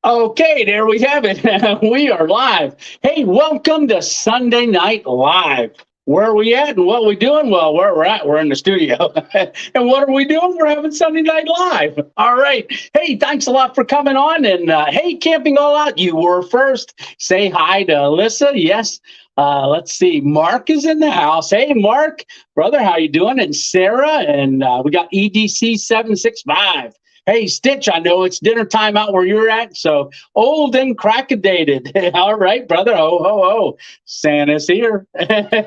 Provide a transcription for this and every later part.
Okay, there we have it. We are live. Hey, welcome to Sunday Night Live. Where are we at and what are we doing? Well, where we're at, we're in the studio. And what are we doing? We're having Sunday Night Live. All right. Hey, thanks a lot for coming on. And hey, Camping All Out, you were first. Say hi to Alyssa. Yes. Let's see. Mark is in the house. Hey, Mark, brother, how you doing? And Sarah, and we got EDC 765. Hey, Stitch, I know it's dinner time out where you're at, so old and crackadated. All right, brother. Ho, ho, ho. Santa's here.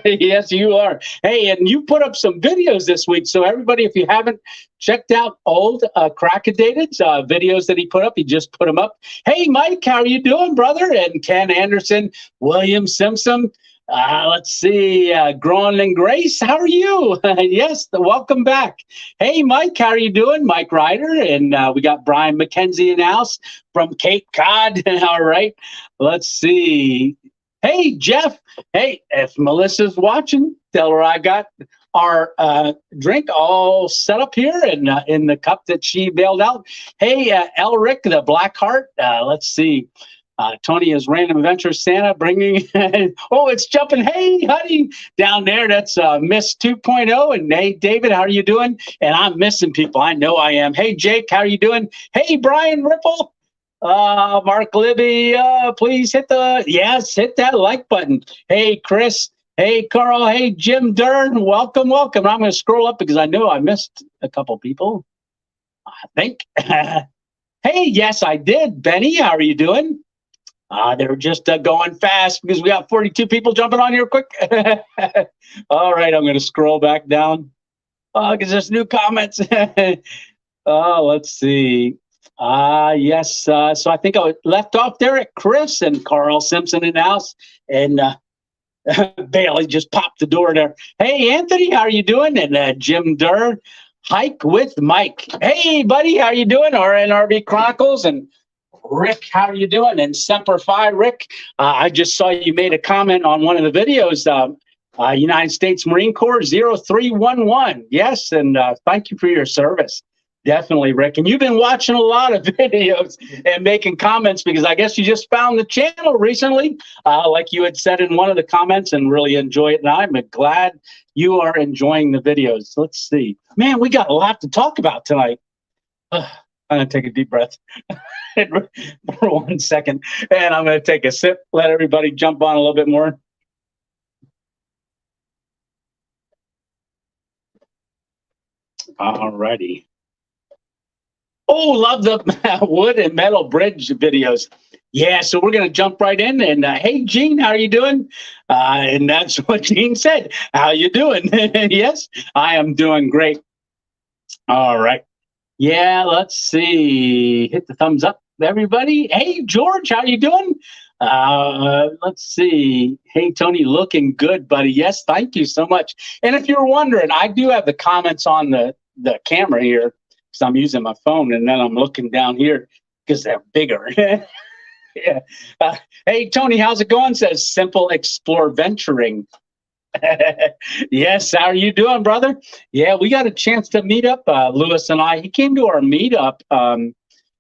Yes, you are. Hey, and you put up some videos this week. So everybody, if you haven't checked out old crackadated's videos that he put up, he just put them up. Hey, Mike, how are you doing, brother? And Ken Anderson, William Simpson. Let's see, Gron and Grace, how are you? Yes, welcome back. Hey, Mike, how are you doing? Mike Ryder, and we got Brian McKenzie in the house from Cape Cod. All right, let's see. Hey, Jeff. Hey, if Melissa's watching, tell her I got our drink all set up here and in the cup that she bailed out. Hey, Elric, the Black Heart. Let's see. Tony is Random Adventure Santa bringing, oh, it's jumping. Hey, honey, down there. That's Miss 2.0. And hey, David, how are you doing? And I'm missing people. I know I am. Hey, Jake, how are you doing? Hey, Brian Ripple. Mark Libby, please hit that like button. Hey, Chris. Hey, Carl. Hey, Jim Dern. Welcome, welcome. I'm going to scroll up because I know I missed a couple people, I think. Hey, yes, I did. Benny, how are you doing? They're just going fast because we got 42 people jumping on here quick. All right, I'm going to scroll back down because there's new comments. Let's see. Yes, so I think I left off there at Chris and Carl Simpson in the house, and Bailey just popped the door there. Hey, Anthony, how are you doing? And Jim Durr, Hike with Mike. Hey, buddy, how are you doing? RNRB Chronicles and Rick, how are you doing? And Semper Fi, Rick, I just saw you made a comment on one of the videos, United States Marine Corps 0311. Yes, and thank you for your service. Definitely, Rick. And you've been watching a lot of videos and making comments because I guess you just found the channel recently, like you had said in one of the comments, and really enjoy it. And I'm glad you are enjoying the videos. Let's see. Man, we got a lot to talk about tonight. I'm going to take a deep breath for 1 second, and I'm going to take a sip, let everybody jump on a little bit more. All righty. Oh, love the wood and metal bridge videos. Yeah, so we're going to jump right in. And hey, Gene, how are you doing? And that's what Gene said. How you doing? Yes, I am doing great. All right. Yeah, let's see. Hit the thumbs up, everybody. Hey, George, how you doing? Let's see. Hey, Tony, looking good, buddy. Yes, thank you so much. And if you're wondering, I do have the comments on the camera here because I'm using my phone, and then I'm looking down here because they're bigger. Yeah. Hey, Tony, how's it going? Says Simple Explore Venturing. Yes, how are you doing, brother? Yeah, we got a chance to meet up, Lewis and I. He came to our meetup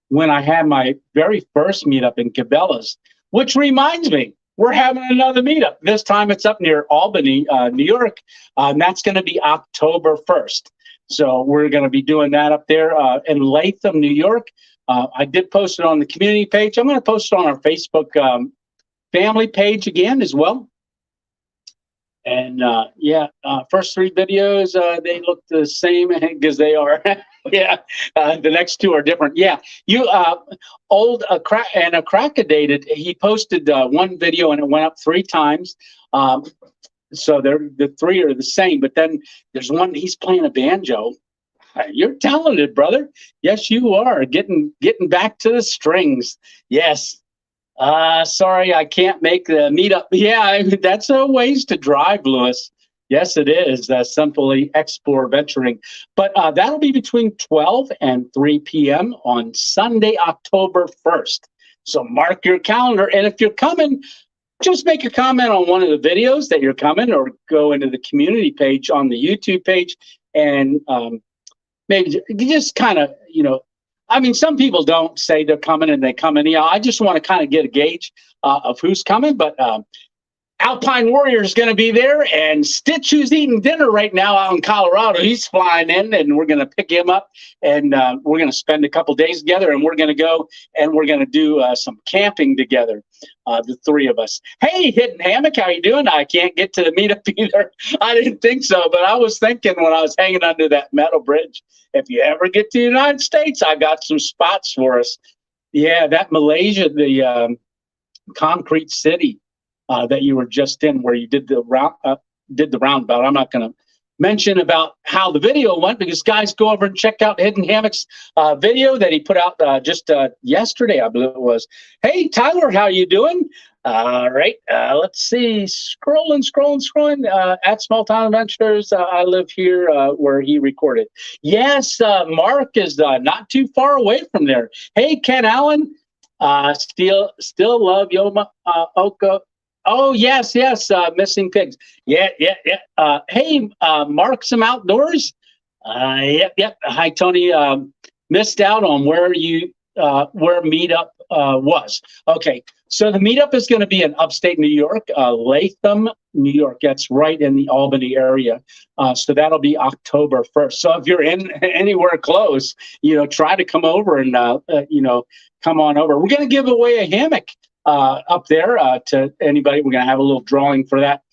when I had my very first meetup in Cabela's, which reminds me, we're having another meetup. This time it's up near Albany, New York, and that's going to be October 1st. So we're going to be doing that up there in Latham, New York. I did post it on the community page. I'm going to post it on our Facebook family page again as well. And first three videos, they look the same because they are. Yeah, the next two are different. Yeah, you old Cracadated. He posted one video and it went up 3 times. So the 3 are the same. But then there's one. He's playing a banjo. You're talented, brother. Yes, you are getting back to the strings. Yes. Sorry, I can't make the meetup. Yeah, that's a ways to drive, Lewis. Yes, it is. Simply Explore Venturing. But that'll be between 12 and 3 p.m. on Sunday, October 1st. So mark your calendar. And if you're coming, just make a comment on one of the videos that you're coming, or go into the community page on the YouTube page and maybe just kind of, I mean, some people don't say they're coming and they come anyhow. I just want to kind of get a gauge of who's coming, but Alpine Warrior is going to be there, and Stitch, who's eating dinner right now out in Colorado, he's flying in, and we're going to pick him up, and we're going to spend a couple days together, and we're going to go and we're going to do some camping together, the three of us. Hey, Hidden Hammock, how you doing? I can't get to the meetup either. I didn't think so, but I was thinking when I was hanging under that metal bridge, if you ever get to the United States, I got some spots for us. Yeah, that Malaysia, the concrete city. That you were just in, where you did the roundabout. I'm not going to mention about how the video went, because guys, go over and check out Hidden Hammock's video that he put out just yesterday, I believe it was. Hey, Tyler, how you doing? All right, let's see. Scrolling at Small Town Adventures. I live here where he recorded. Yes, Mark is not too far away from there. Hey, Ken Allen. Still love Yoma Oka. Oh, yes. Missing pigs. Yeah. Hey, Marksome Outdoors. Yep. Hi, Tony. Missed out on where meetup was. Okay. So the meetup is going to be in upstate New York, Latham, New York. That's right in the Albany area. So that'll be October 1st. So if you're in anywhere close, try to come over and, come on over. We're going to give away a hammock up there to anybody. We're going to have a little drawing for that.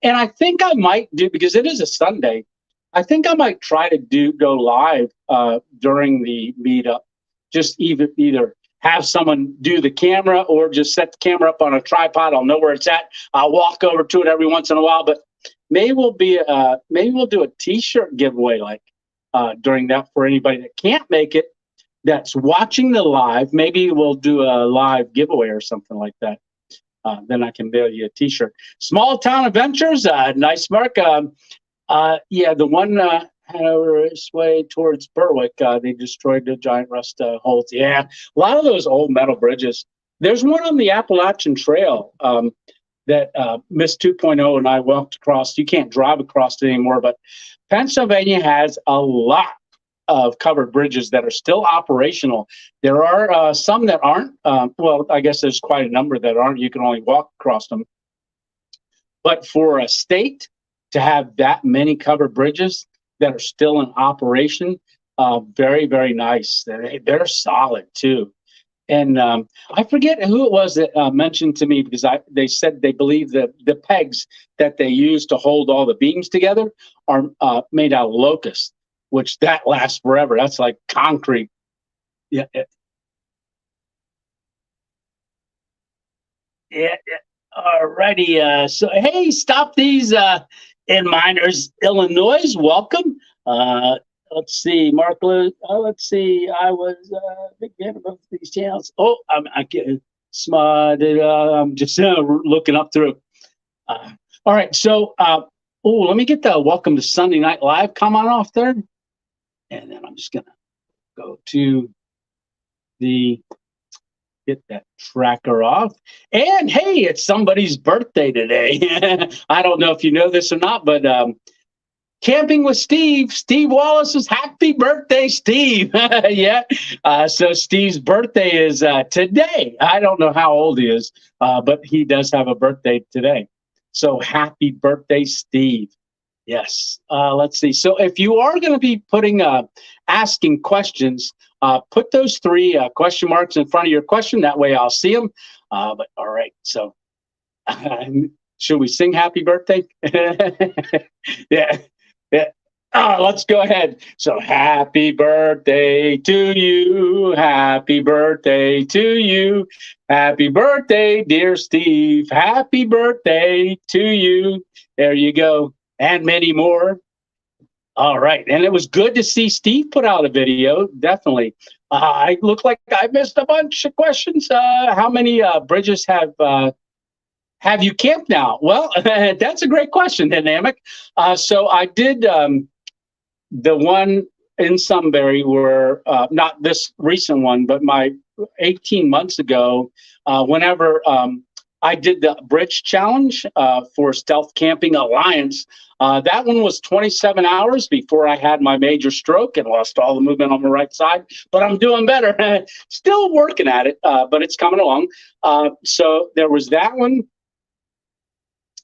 And I think I might do, because it is a Sunday, I think I might try to go live during the meetup. Just either have someone do the camera or just set the camera up on a tripod. I'll know where it's at. I'll walk over to it every once in a while, but maybe we'll do a t-shirt giveaway during that for anybody that can't make it, that's watching the live. Maybe we'll do a live giveaway or something like that. Then I can mail you a t-shirt. Small Town Adventures, nice, Mark. Yeah, the one over this way towards Berwick, they destroyed the giant rust holes. Yeah, a lot of those old metal bridges. There's one on the Appalachian Trail that Miss 2.0 and I walked across. You can't drive across it anymore, but Pennsylvania has a lot of covered bridges that are still operational. There are some that aren't. Well, I guess there's quite a number that aren't. You can only walk across them. But for a state to have that many covered bridges that are still in operation, very, very nice. They're solid too. And I forget who it was that mentioned to me, because they said they believe that the pegs that they use to hold all the beams together are made out of locust, which that lasts forever. That's like concrete. Yeah. All righty. So, hey, stop these in Miners, Illinois. Welcome. Let's see, Mark. Let's see. I was a big fan of both these channels. Oh, I'm getting smarted. I'm just looking up through. All right. So, let me get the welcome to Sunday Night Live. Come on off there. And then I'm just going to go to get that tracker off. And hey, it's somebody's birthday today. I don't know if you know this or not, but Camping with Steve Wallace's happy birthday, Steve. Yeah. So Steve's birthday is today. I don't know how old he is, but he does have a birthday today. So happy birthday, Steve. Yes. Let's see. So if you are going to be asking questions, put those three question marks in front of your question. That way I'll see them. But all right. So should we sing happy birthday? Yeah. Let's go ahead. So happy birthday to you. Happy birthday to you. Happy birthday, dear Steve. Happy birthday to you. There you go. And many more. All right. And it was good to see Steve put out a video. Definitely. I look like I missed a bunch of questions. How many bridges have you camped now? Well, that's a great question, Dynamic. So I did the one in Sunbury, where not this recent one, but my 18 months ago, whenever I did the bridge challenge for Stealth Camping Alliance. That one was 27 hours before I had my major stroke and lost all the movement on the right side. But I'm doing better. Still working at it, but it's coming along. So there was that one.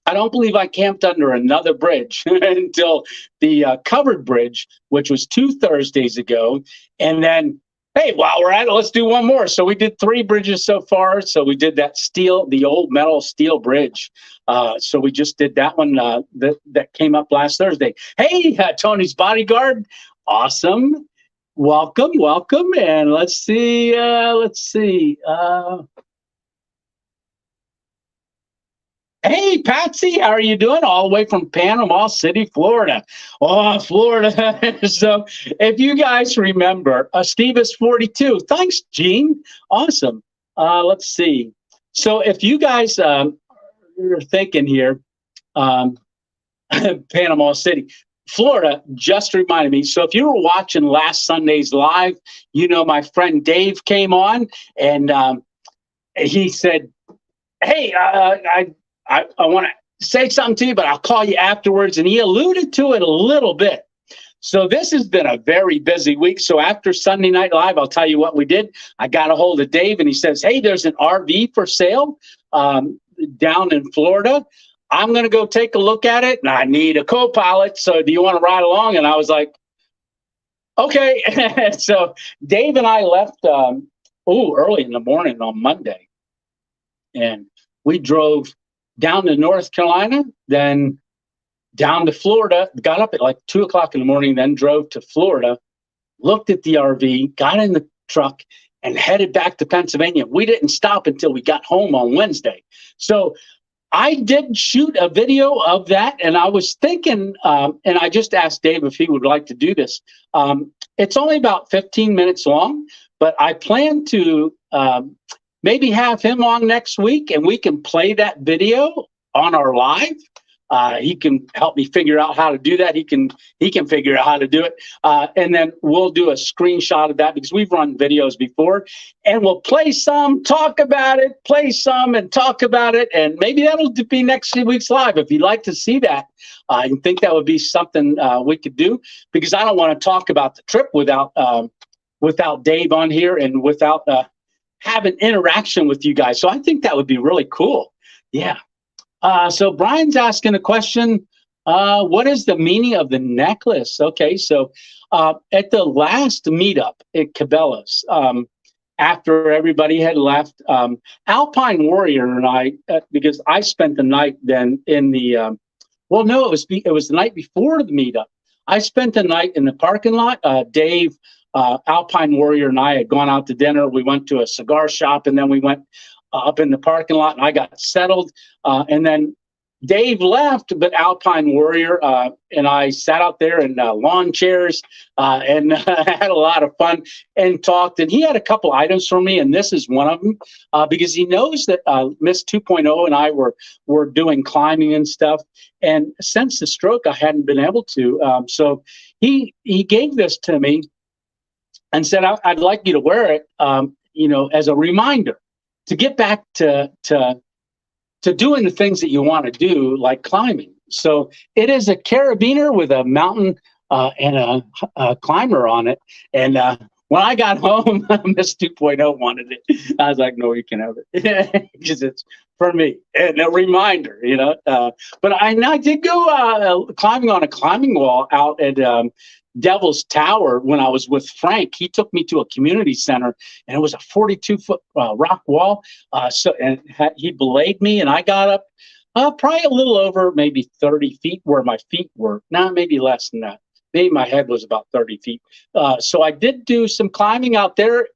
I don't believe I camped under another bridge until the covered bridge, which was 2 Thursdays ago. And then, hey, while we're at it, let's do one more. So we did 3 bridges so far. So we did that the old metal steel bridge. So we just did that one that came up last Thursday. Hey, Tony's Bodyguard. Awesome. Welcome. And let's see. Hey, Patsy, how are you doing? All the way from Panama City, Florida. Oh, Florida. So if you guys remember, Steve is 42. Thanks, Gene. Awesome. Let's see. So if you guys are thinking here, Panama City, Florida just reminded me. So if you were watching last Sunday's live, my friend Dave came on and he said, hey, I want to say something to you, but I'll call you afterwards. And he alluded to it a little bit. So this has been a very busy week. So after Sunday Night Live, I'll tell you what we did. I got a hold of Dave and he says, hey, there's an RV for sale down in Florida. I'm going to go take a look at it and I need a co-pilot. So do you want to ride along? And I was like, okay. So Dave and I left early in the morning on Monday. And we drove down to North Carolina, then down to Florida, got up at like 2 o'clock in the morning, then drove to Florida, looked at the RV, got in the truck, and headed back to Pennsylvania. We didn't stop until we got home on Wednesday. So I did shoot a video of that, and I was thinking, and I just asked Dave if he would like to do this. It's only about 15 minutes long, but I plan to maybe have him on next week and we can play that video on our live. He can help me figure out how to do that. He can figure out how to do it. And then we'll do a screenshot of that because we've run videos before and we'll play some, talk about it, play some and talk about it. And maybe that'll be next week's live. If you'd like to see that, I think that would be something we could do because I don't want to talk about the trip without Dave on here and without have an interaction with you guys. So I think that would be really cool. Yeah. So Brian's asking a question. What is the meaning of the necklace? Okay. So at the last meetup at Cabela's, after everybody had left, Alpine Warrior and I, because I spent the night then in the, it was the night before the meetup. I spent the night in the parking lot. Dave, Alpine Warrior and I had gone out to dinner. We went to a cigar shop and then we went up in the parking lot and I got settled. And then Dave left, but Alpine Warrior and I sat out there in lawn chairs and had a lot of fun and talked. And he had a couple items for me, and this is one of them because he knows that Miss 2.0 and I were doing climbing and stuff. And since the stroke, I hadn't been able to. So he gave this to me and said, I'd like you to wear it, as a reminder to get back to doing the things that you want to do, like climbing. So it is a carabiner with a mountain and a climber on it. And when I got home, Miss 2.0 wanted it. I was like, no, you can have it because it's for me and a reminder, But I did go climbing on a climbing wall out at Devil's Tower when I was with Frank. He took me to a community center and it was a 42-foot rock wall. He belayed me and I got up probably a little over maybe 30 feet where my feet were. Nah, maybe less than that. Maybe my head was about 30 feet. So I did do some climbing out there.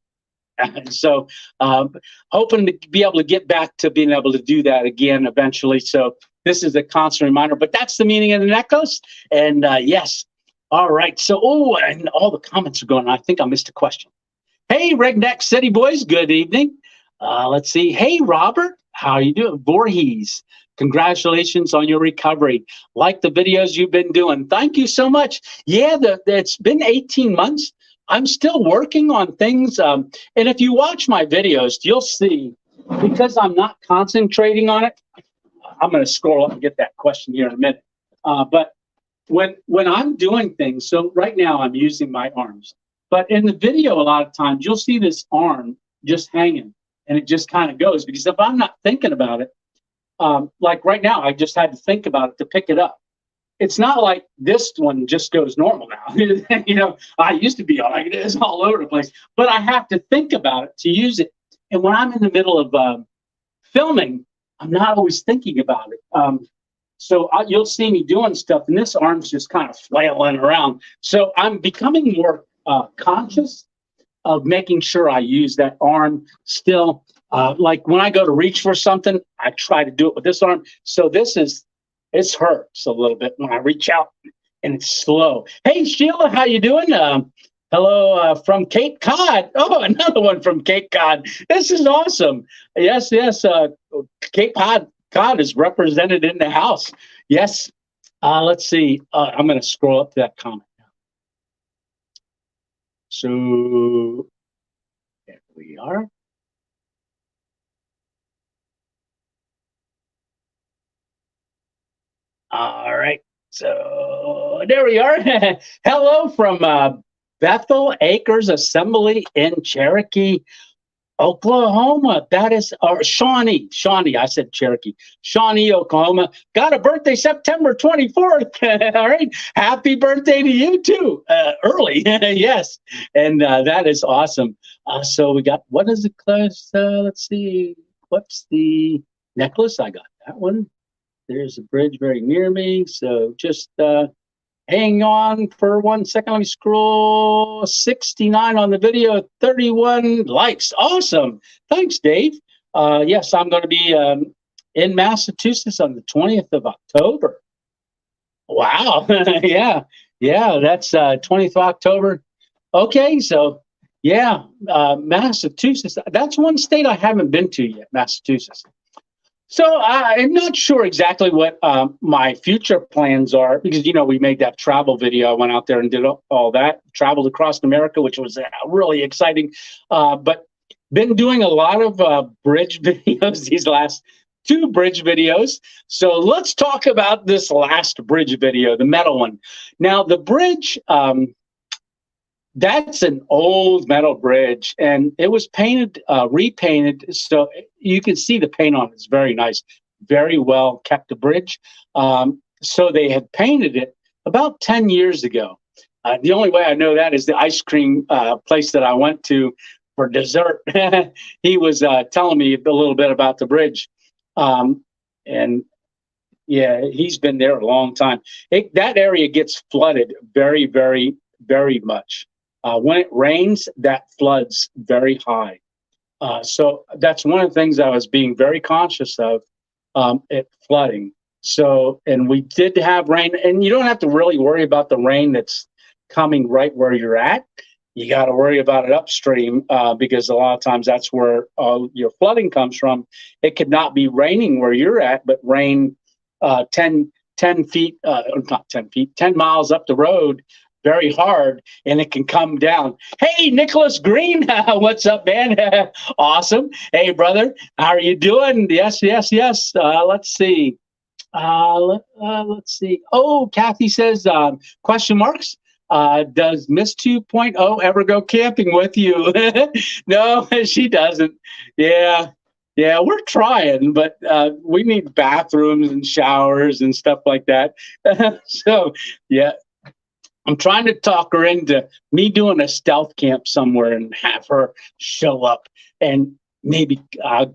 So hoping to be able to get back to being able to do that again eventually. So this is a constant reminder, but that's the meaning of the necklace. And yes. All right. So, and all the comments are going on. I think I missed a question. Hey, Redneck City Boys. Good evening. Let's see. Hey, Robert. How are you doing? Voorhees. Congratulations on your recovery. Like the videos you've been doing. Thank you so much. Yeah, it's been 18 months. I'm still working on things. And if you watch my videos, you'll see because I'm not concentrating on it, I'm going to scroll up and get that question here in a minute. But when I'm doing things, so right now I'm using my arms, but in the video, a lot of times you'll see this arm just hanging and it just kind of goes because if I'm not thinking about it, like right now, I just had to think about it to pick it up. It's not like this one just goes normal now. You know, I used to be like this all over the place, but I have to think about it to use it. And when I'm in the middle of filming, I'm not always thinking about it. You'll see me doing stuff, and this arm's just kind of flailing around. So I'm becoming more conscious of making sure I use that arm still. Like when I go to reach for something, I try to do it with this arm. So it hurts a little bit when I reach out, and it's slow. Hey, Sheila, how you doing? Hello from Cape Cod. Oh, another one from Cape Cod. This is awesome. Yes. Cape Cod is represented in the house. Yes. Let's see. I'm going to scroll up to that comment now. So there we are. All right. So there we are. Hello from Bethel Acres Assembly in Cherokee, Oklahoma. That is Shawnee. I said Cherokee. Shawnee, Oklahoma. Got a birthday September 24th. All right. Happy birthday to you too. Early. Yes. And that is awesome. So we got, what is the class? Let's see. What's the necklace? I got that one. There's a bridge very near me. So just hang on for 1 second. Let me scroll. 69 on the video, 31 likes. Awesome. Thanks, Dave. Yes, I'm going to be in Massachusetts on the 20th of October. Wow. Yeah, that's 20th of October. Okay, so yeah, Massachusetts. That's one state I haven't been to yet, Massachusetts. So I'm not sure exactly what my future plans are because, you know, we made that travel video. I went out there and did all that, traveled across America, which was really exciting. But been doing a lot of bridge videos, these last 2 bridge videos. So let's talk about this last bridge video, the metal one. Now, the bridge, that's an old metal bridge, and it was painted, repainted, so you can see the paint on it. It's very nice, very well kept bridge. So they had painted it about 10 years ago. The only way I know that is the ice cream place that I went to for dessert. He was telling me a little bit about the bridge, and yeah, he's been there a long time. That area gets flooded very, very, very much. When it rains, that floods very high. So that's one of the things I was being very conscious of, it flooding. So, and we did have rain, and you don't have to really worry about the rain that's coming right where you're at. You got to worry about it upstream because a lot of times that's where your flooding comes from. It could not be raining where you're at, but rain 10 feet, not 10 feet, 10 miles up the road very hard, and it can come down. Hey, Nicholas Green, what's up, man? Awesome. Hey, brother, how are you doing? Yes. Let's see. Let's see. Oh, Kathy says, question marks. Does Miss 2.0 ever go camping with you? No, she doesn't. Yeah, we're trying, but we need bathrooms and showers and stuff like that. So, yeah. I'm trying to talk her into me doing a stealth camp somewhere and have her show up and maybe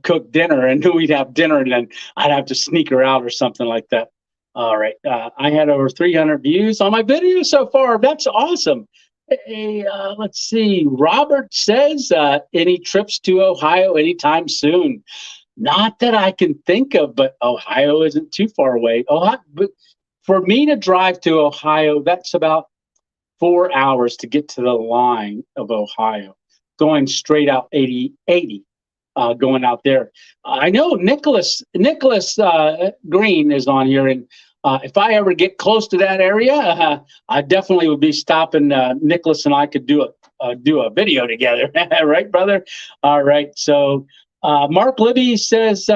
cook dinner, and we'd have dinner, and then I'd have to sneak her out or something like that. All right. I had over 300 views on my video so far. That's awesome. Hey, let's see. Robert says, any trips to Ohio anytime soon? Not that I can think of, but Ohio isn't too far away. But for me to drive to Ohio, that's about 4 hours to get to the line of Ohio, going straight out 80, going out there. I know Nicholas Green is on here, and if I ever get close to that area, I definitely would be stopping. Nicholas and I could do a video together, right, brother? All right. So Mark Libby says,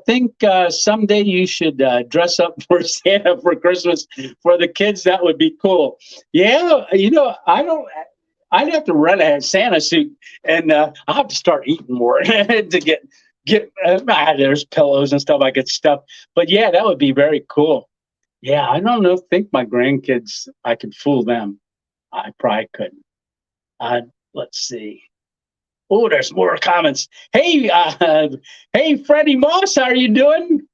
think someday you should dress up for Santa for Christmas for the kids. That would be cool. Yeah, I'd have to rent a Santa suit, and I'll have to start eating more to get. There's pillows and stuff I get stuff, but yeah, that would be very cool. Yeah, I don't know. Think my grandkids, I could fool them. I probably couldn't. Let's see. Oh, there's more comments. Hey, hey, Freddie Moss, how are you doing?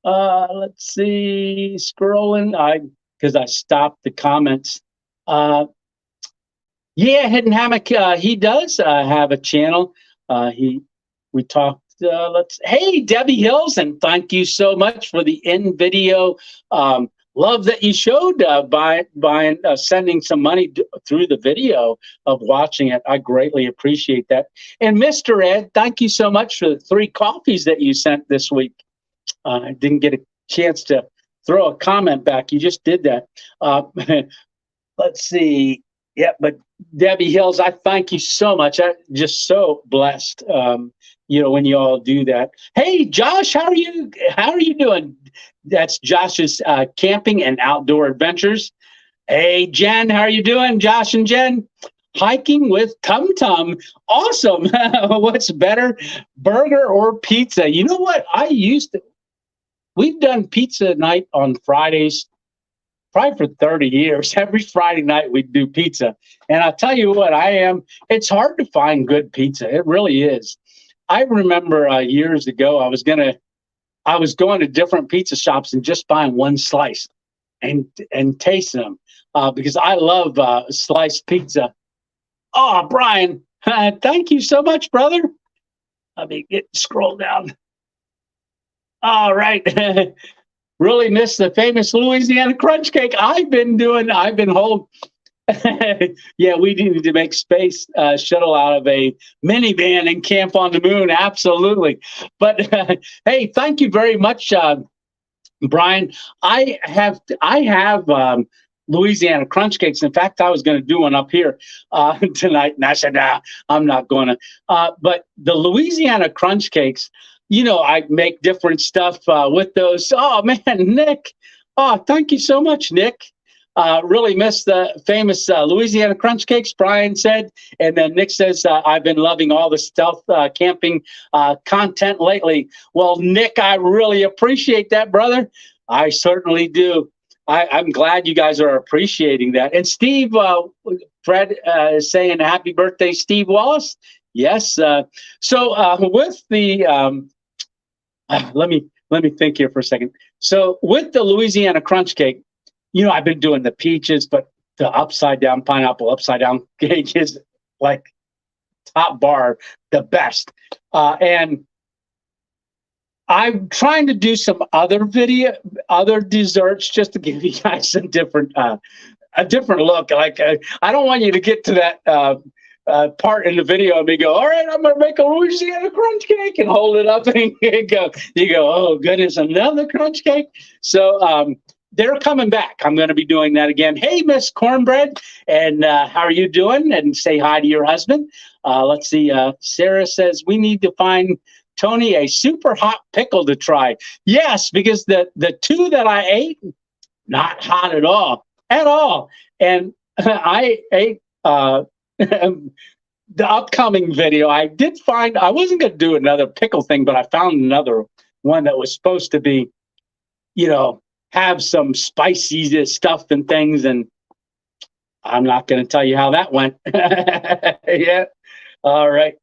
Let's see. Scrolling. Because I stopped the comments. Yeah, Hidden Hammock. He does have a channel. We talked. Hey, Debbie Hills, and thank you so much for the in video love that you showed by sending some money through the video of watching it. I greatly appreciate that. And Mr. Ed, thank you so much for the 3 coffees that you sent this week. I didn't get a chance to throw a comment back. You just did that. Let's see. Yeah, but Debbie Hills, I thank you so much. I'm just so blessed, when you all do that. Hey, Josh, how are you doing? That's Josh's camping and outdoor adventures. Hey, Jen, how are you doing? Josh and Jen, hiking with Tum Tum. Awesome. What's better, burger or pizza? You know what? We've done pizza night on Fridays probably for 30 years. Every Friday night we do pizza. And I'll tell you what, it's hard to find good pizza. It really is. I remember years ago, I was going to different pizza shops and just buying one slice and tasting them because I love sliced pizza. Oh, Brian, thank you so much, brother. Let me scroll down. All right. Really miss the famous Louisiana crunch cake. I've been home. Yeah, we need to make space shuttle out of a minivan and camp on the moon. Absolutely. But hey, thank you very much, Brian. I have Louisiana crunch cakes. In fact, I was going to do one up here tonight, and I said, nah, I'm not going to. But the Louisiana crunch cakes, I make different stuff with those. Oh, man, Nick. Oh, thank you so much, Nick. Really miss the famous Louisiana crunch cakes, Brian said. And then Nick says, I've been loving all the stealth camping content lately. Well, Nick, I really appreciate that, brother. I certainly do. I'm glad you guys are appreciating that. And Steve, Fred is saying happy birthday, Steve Wallace. Yes. So with the, let me think here for a second. So with the Louisiana crunch cake, I've been doing the peaches, but the upside down pineapple upside down cake is like top bar, the best. And I'm trying to do some other desserts just to give you guys a different look. Like I don't want you to get to that part in the video and me go, all right, I'm going to make a Louisiana crunch cake and hold it up and you go, oh goodness, another crunch cake. So, they're coming back. I'm going to be doing that again. Hey, Miss Cornbread, and how are you doing? And say hi to your husband. Let's see. Sarah says we need to find Tony a super hot pickle to try. Yes, because the 2 that I ate, not hot at all. And I ate the upcoming video. I did find I wasn't going to do another pickle thing, but I found another one that was supposed to be, have some spicy stuff and things, and I'm not going to tell you how that went. Yeah. All right.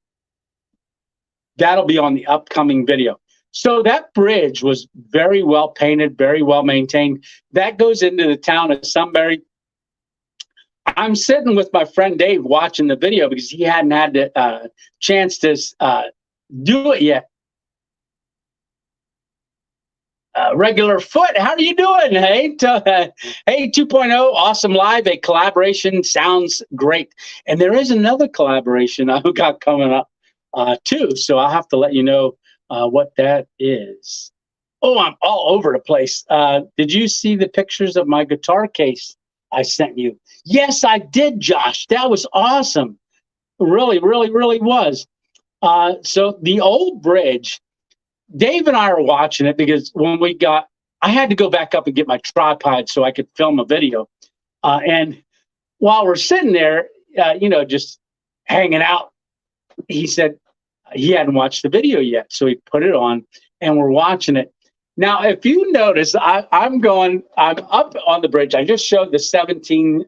That'll be on the upcoming video. So that bridge was very well painted, very well maintained. That goes into the town of Sunbury. I'm sitting with my friend Dave watching the video because he hadn't had the chance to do it yet. Regular Foot, how are you doing? Hey, hey, 2.0, awesome live. A collaboration sounds great. And there is another collaboration I've got coming up too. So I'll have to let you know what that is. Oh, I'm all over the place. Did you see the pictures of my guitar case I sent you? Yes, I did, Josh. That was awesome. Really, really, really was. So the old bridge, Dave and I are watching it because I had to go back up and get my tripod so I could film a video. And while we're sitting there, just hanging out, he said he hadn't watched the video yet. So he put it on and we're watching it. Now, if you notice, I'm up on the bridge. I just showed the 17,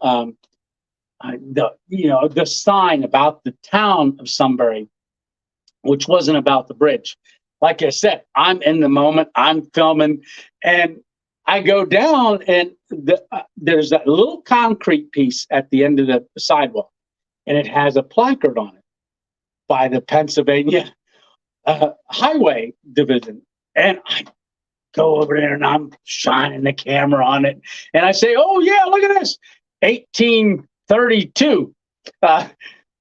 the sign about the town of Sunbury, which wasn't about the bridge. Like I said, I'm in the moment, I'm filming, and I go down, and there's that little concrete piece at the end of the sidewalk, and it has a placard on it by the Pennsylvania Highway Division. And I go over there, and I'm shining the camera on it, and I say, "Oh yeah, look at this, 1832."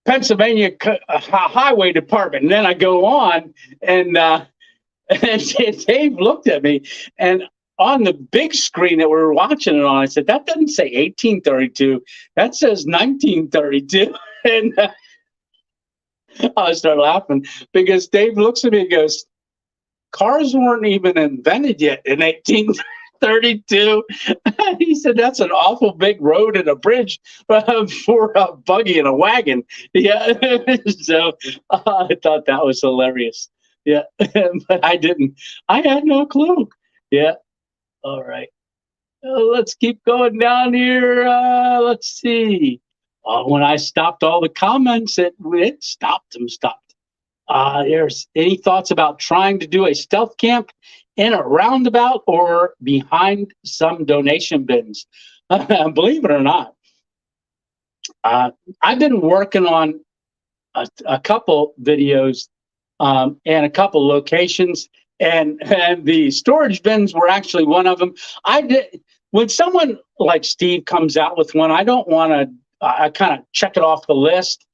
Pennsylvania Highway Department. And then I go on, and Dave looked at me, and on the big screen that we were watching it on, I said, "That doesn't say 1832. That says 1932." And I started laughing because Dave looks at me and goes, "Cars weren't even invented yet in 1832. He said, "That's an awful big road and a bridge for a buggy and a wagon." Yeah. So I thought that was hilarious. Yeah. But I had no clue. Yeah. All right. Let's keep going down here. Let's see. When I stopped all the comments, it stopped. There's any thoughts about trying to do a stealth camp in a roundabout or behind some donation bins? Believe it or not, I've been working on a couple videos and a couple locations, and the storage bins were actually one of them. When someone like Steve comes out with one, I don't want to. I kind of check it off the list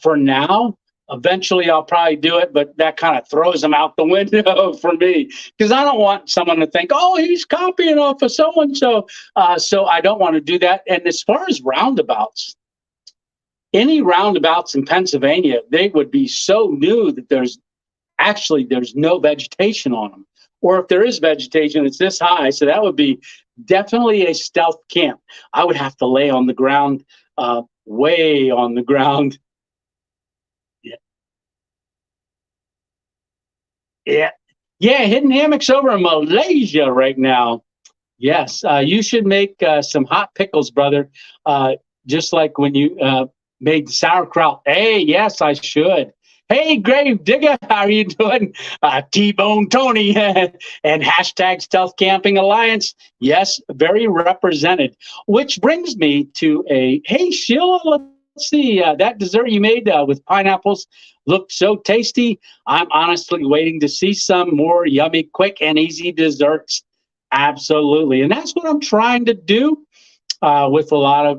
for now. Eventually, I'll probably do it, but that kind of throws them out the window for me because I don't want someone to think, "Oh, he's copying off of so-and-so." So I don't want to do that. And as far as roundabouts, any roundabouts in Pennsylvania, they would be so new that there's no vegetation on them. Or if there is vegetation, it's this high. So that would be definitely a stealth camp. I would have to lay on the ground, way on the ground. Yeah, hidden hammocks over in Malaysia right now. Yes, you should make some hot pickles, brother. Just like when you made the sauerkraut. Hey, yes, I should. Hey, Grave Digger, how are you doing? T-Bone Tony and hashtag Stealth Camping Alliance. Yes, very represented. Which brings me to hey, Sheila, let's see, that dessert you made with pineapples looked so tasty. I'm honestly waiting to see some more yummy, quick, and easy desserts. Absolutely. And that's what I'm trying to do with a lot of,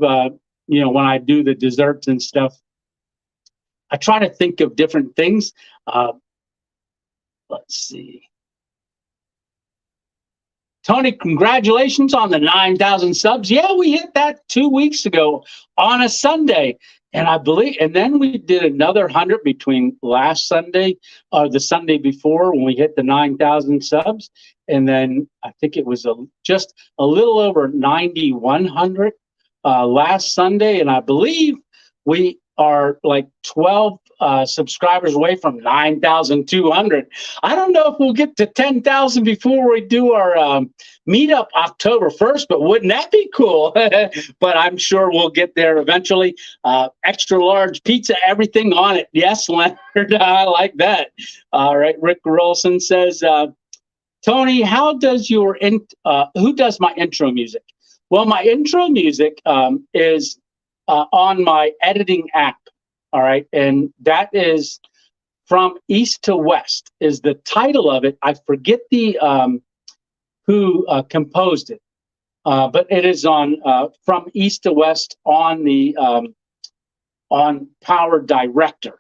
when I do the desserts and stuff. I try to think of different things. Let's see. Tony, congratulations on the 9,000 subs. Yeah, we hit that 2 weeks ago on a Sunday. And I believe, and then we did another 100 between last Sunday or the Sunday before when we hit the 9,000 subs. And then I think it was just a little over 9,100 last Sunday. And I believe we are like 12 subscribers away from 9,200. I don't know if we'll get to 10,000 before we do our meetup October 1st, but wouldn't that be cool? But I'm sure we'll get there eventually. Extra large pizza, everything on it. Yes, Leonard, I like that. All right, Rick Rolson says, Tony, who does my intro music? Well, my intro music is on my editing app. All right. And that is From East to West is the title of it. I forget who composed it, but it is on From East to West on the on Power Director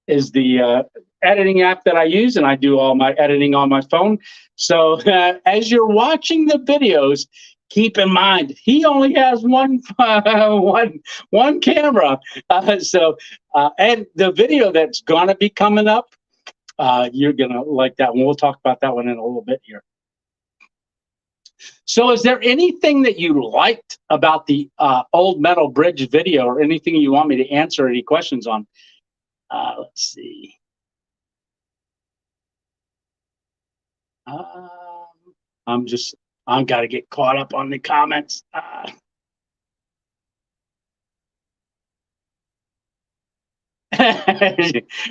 is the editing app that I use, and I do all my editing on my phone. So as you're watching the videos, keep in mind he only has one camera, so And the video that's going to be coming up, you're going to like that one. We'll talk about that one in a little bit here. So is there anything that you liked about the old metal bridge video, or anything you want me to answer any questions on? Let's see. I'm got to get caught up on the comments.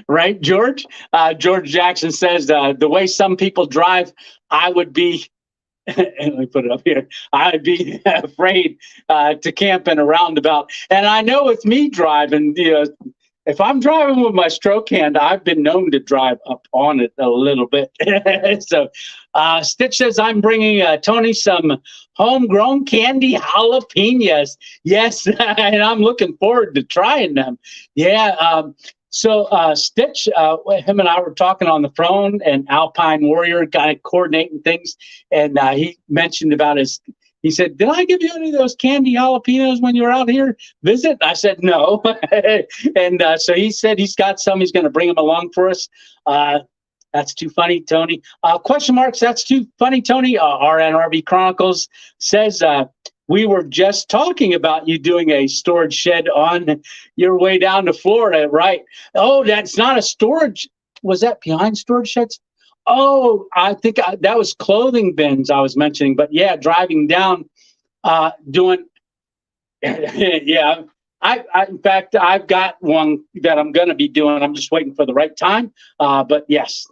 Right, George? George Jackson says, the way some people drive, I would be, and let me put it up here, I'd be afraid to camp in a roundabout. And I know with me driving, if I'm driving with my stroke hand, I've been known to drive up on it a little bit. So Stitch says, I'm bringing Tony some homegrown candy jalapenos. Yes, and I'm looking forward to trying them. Yeah. So Stitch, him and I were talking on the phone, and Alpine Warrior kind of coordinating things. And he mentioned about he said, did I give you any of those candy jalapenos when you were out here visit? I said, no. And so he said he's got some. He's going to bring them along for us. That's too funny, Tony. Question marks, that's too funny, Tony. RNRB Chronicles says, we were just talking about you doing a storage shed on your way down to Florida, right? Oh, that's not a storage. Was that behind storage sheds? Oh, I think that was clothing bins I was mentioning. But yeah, driving down, doing, yeah. In fact, I've got one that I'm going to be doing. I'm just waiting for the right time. But yes.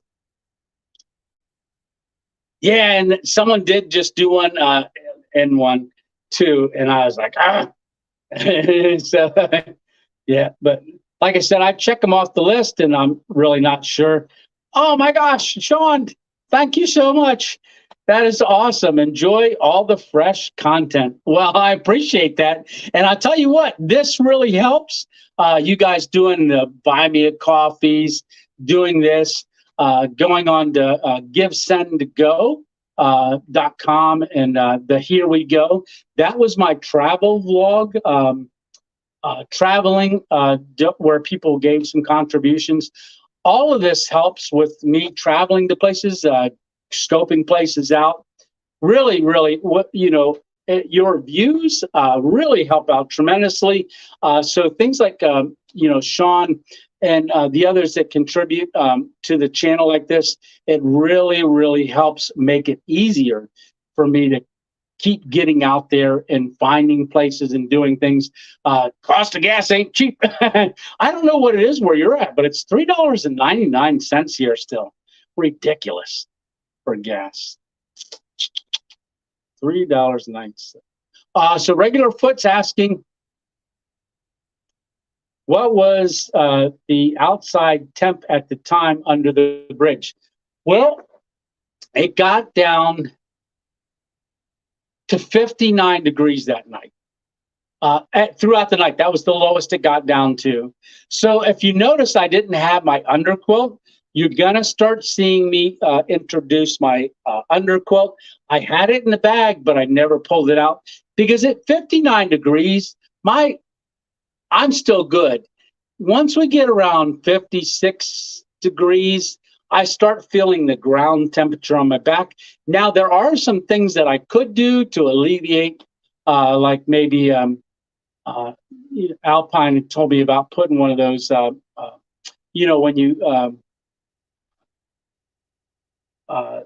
Yeah, and someone did just do one in one too, and I was like, so yeah. But like I said, I check them off the list, and I'm really not sure. Oh my gosh, Sean, thank you so much. That is awesome. Enjoy all the fresh content. Well, I appreciate that. And I'll tell you what, this really helps. You guys doing the Buy Me a Coffees, doing this, going on to GiveSendGo.com and the Here We Go. That was my travel vlog, traveling, where people gave some contributions. All of this helps with me traveling to places, scoping places out. Really, your views really help out tremendously. So things like, Sean and the others that contribute to the channel like this, it really, really helps make it easier for me to keep getting out there and finding places and doing things. Cost of gas ain't cheap. I don't know what it is where you're at, but it's $3.99 here still. Ridiculous for gas. $3.90. So Regular Foot's asking, what was the outside temp at the time under the bridge? Well, it got down to 59 degrees that night. Throughout the night, that was the lowest it got down to. So if you notice, I didn't have my underquilt. You're gonna start seeing me introduce my underquilt. I had it in the bag, but I never pulled it out because at 59 degrees, I'm still good. Once we get around 56 degrees, I start feeling the ground temperature on my back. Now, there are some things that I could do to alleviate, like maybe Alpine had told me about putting one of those, when you,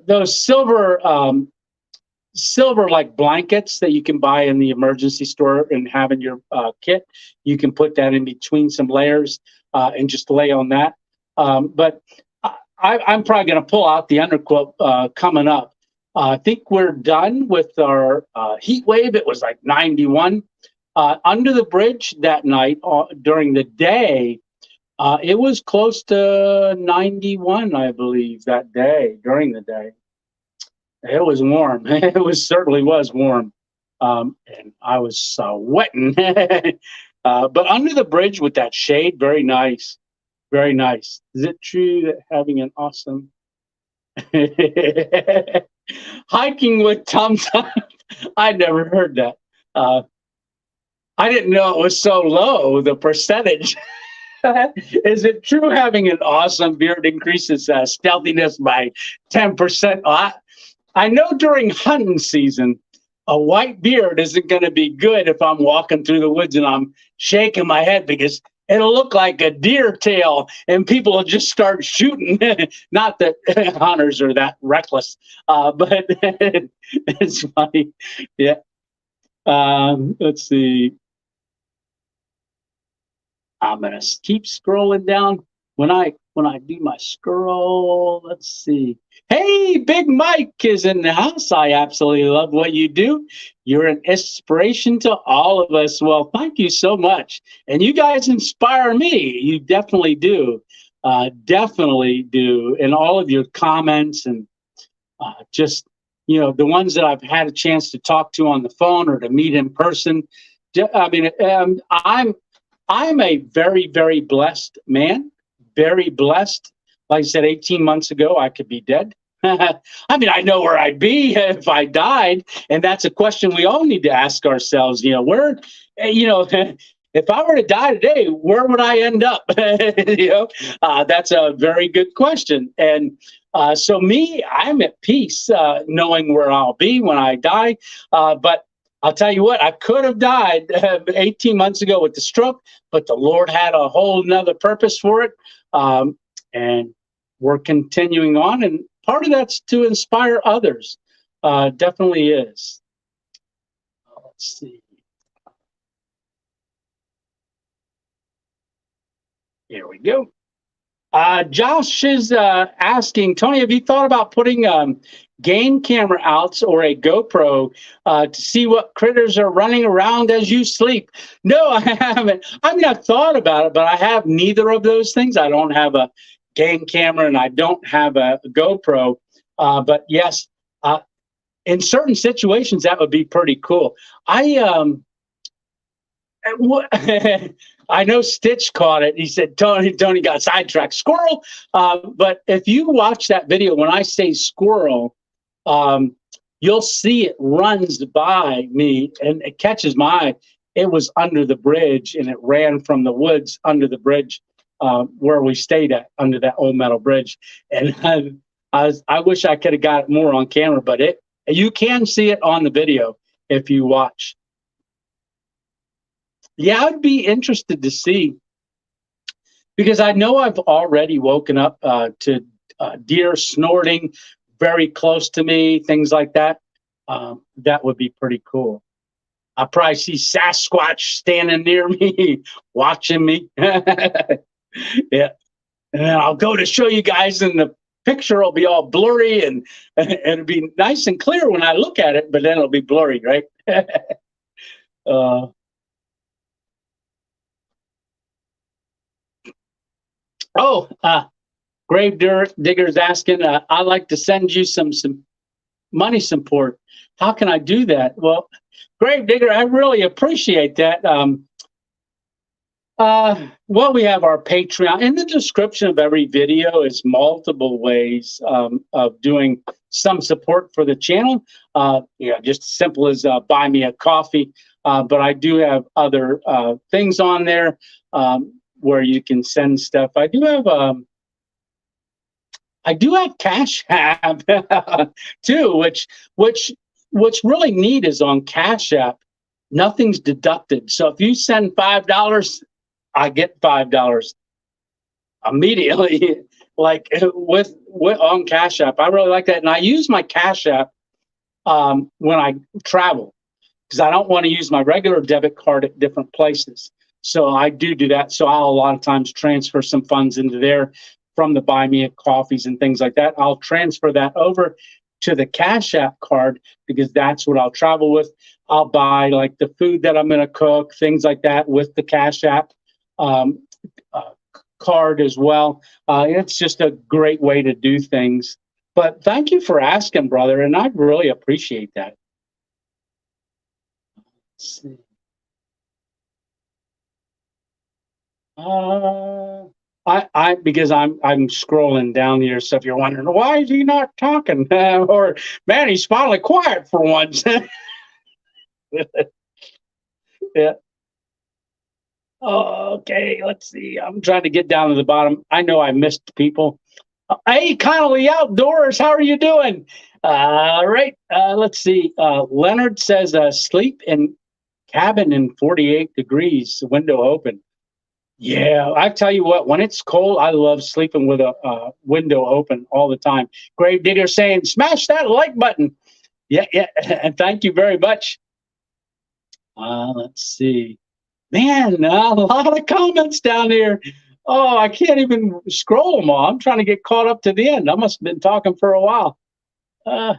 those silver like blankets that you can buy in the emergency store and have in your kit. You can put that in between some layers and just lay on that. But I'm probably going to pull out the underquilt coming up. I think we're done with our heat wave. It was like 91. Under the bridge that night during the day, it was close to 91, I believe, that day, during the day. It was warm. It certainly was warm. And I was sweating. But under the bridge with that shade, very nice. Very nice. Is it true that having an awesome hiking with thumbs up? I never heard that. I didn't know it was so low, the percentage. Is it true having an awesome beard increases stealthiness by 10%? I know during hunting season, a white beard isn't going to be good if I'm walking through the woods and I'm shaking my head because it'll look like a deer tail and people will just start shooting. Not that hunters are that reckless, but it's funny. Yeah. Let's see. I'm gonna keep scrolling down. When I do my scroll, let's see. Hey, Big Mike is in the house. I absolutely love what you do. You're an inspiration to all of us. Well, thank you so much. And you guys inspire me. You definitely do. Definitely do. And all of your comments and just, the ones that I've had a chance to talk to on the phone or to meet in person. I mean, I'm a very, very blessed man, very blessed. Like I said, 18 months ago, I could be dead. I mean, I know where I'd be if I died. And that's a question we all need to ask ourselves. If I were to die today, where would I end up? That's a very good question. And so me, I'm at peace knowing where I'll be when I die. But I'll tell you what, I could have died 18 months ago with the stroke, but the Lord had a whole nother purpose for it. And we're continuing on. And part of that's to inspire others. Definitely is. Let's see. Here we go. Josh is asking, Tony, have you thought about putting game camera outs or a GoPro to see what critters are running around as you sleep? No, I haven't. I mean, I've thought about it, but I have neither of those things. I don't have a game camera and I don't have a GoPro. But yes, in certain situations, that would be pretty cool. I know Stitch caught it. He said, Tony got sidetracked. Squirrel. But if you watch that video, when I say squirrel, you'll see it runs by me and it catches my eye. It was under the bridge and it ran from the woods under the bridge where we stayed at, under that old metal bridge. And I wish I could have got it more on camera, but you can see it on the video if you watch. Yeah, I'd be interested to see, because I know I've already woken up to deer snorting very close to me, things like that. That would be pretty cool. I'll probably see Sasquatch standing near me, watching me. Yeah. And then I'll go to show you guys, and the picture will be all blurry, and it'll be nice and clear when I look at it, but then it'll be blurry, right? Grave Digger's asking, I'd like to send you some money support. How can I do that? Well, Grave Digger, I really appreciate that. Well, we have our Patreon. In the description of every video is multiple ways of doing some support for the channel. Just as simple as buy me a coffee. But I do have other things on there where you can send stuff. I do have Cash App too, which what's really neat is on Cash App, nothing's deducted. So if you send $5, I get $5 immediately, like with on Cash App. I really like that, and I use my Cash App when I travel, because I don't want to use my regular debit card at different places. So I do that. So I'll a lot of times transfer some funds into there from the buy me a coffees and things like that. I'll transfer that over to the Cash App card, because that's what I'll travel with. I'll buy like the food that I'm going to cook, things like that, with the Cash App card as well. It's just a great way to do things. But thank you for asking, brother, and I really appreciate that. Let's see. Because I'm scrolling down here, so if you're wondering why is he not talking, or man, he's finally quiet for once. Yeah. Okay, let's see. I'm trying to get down to the bottom. I know I missed people. Hey, Connolly Outdoors, how are you doing? All right, let's see. Leonard says sleep in cabin in 48 degrees, window open. Yeah, I tell you what, when it's cold, I love sleeping with a window open all the time. Grave Digger saying, smash that like button. Yeah, yeah, and thank you very much. Let's see. Man, a lot of comments down here. Oh, I can't even scroll them all. I'm trying to get caught up to the end. I must have been talking for a while. Uh,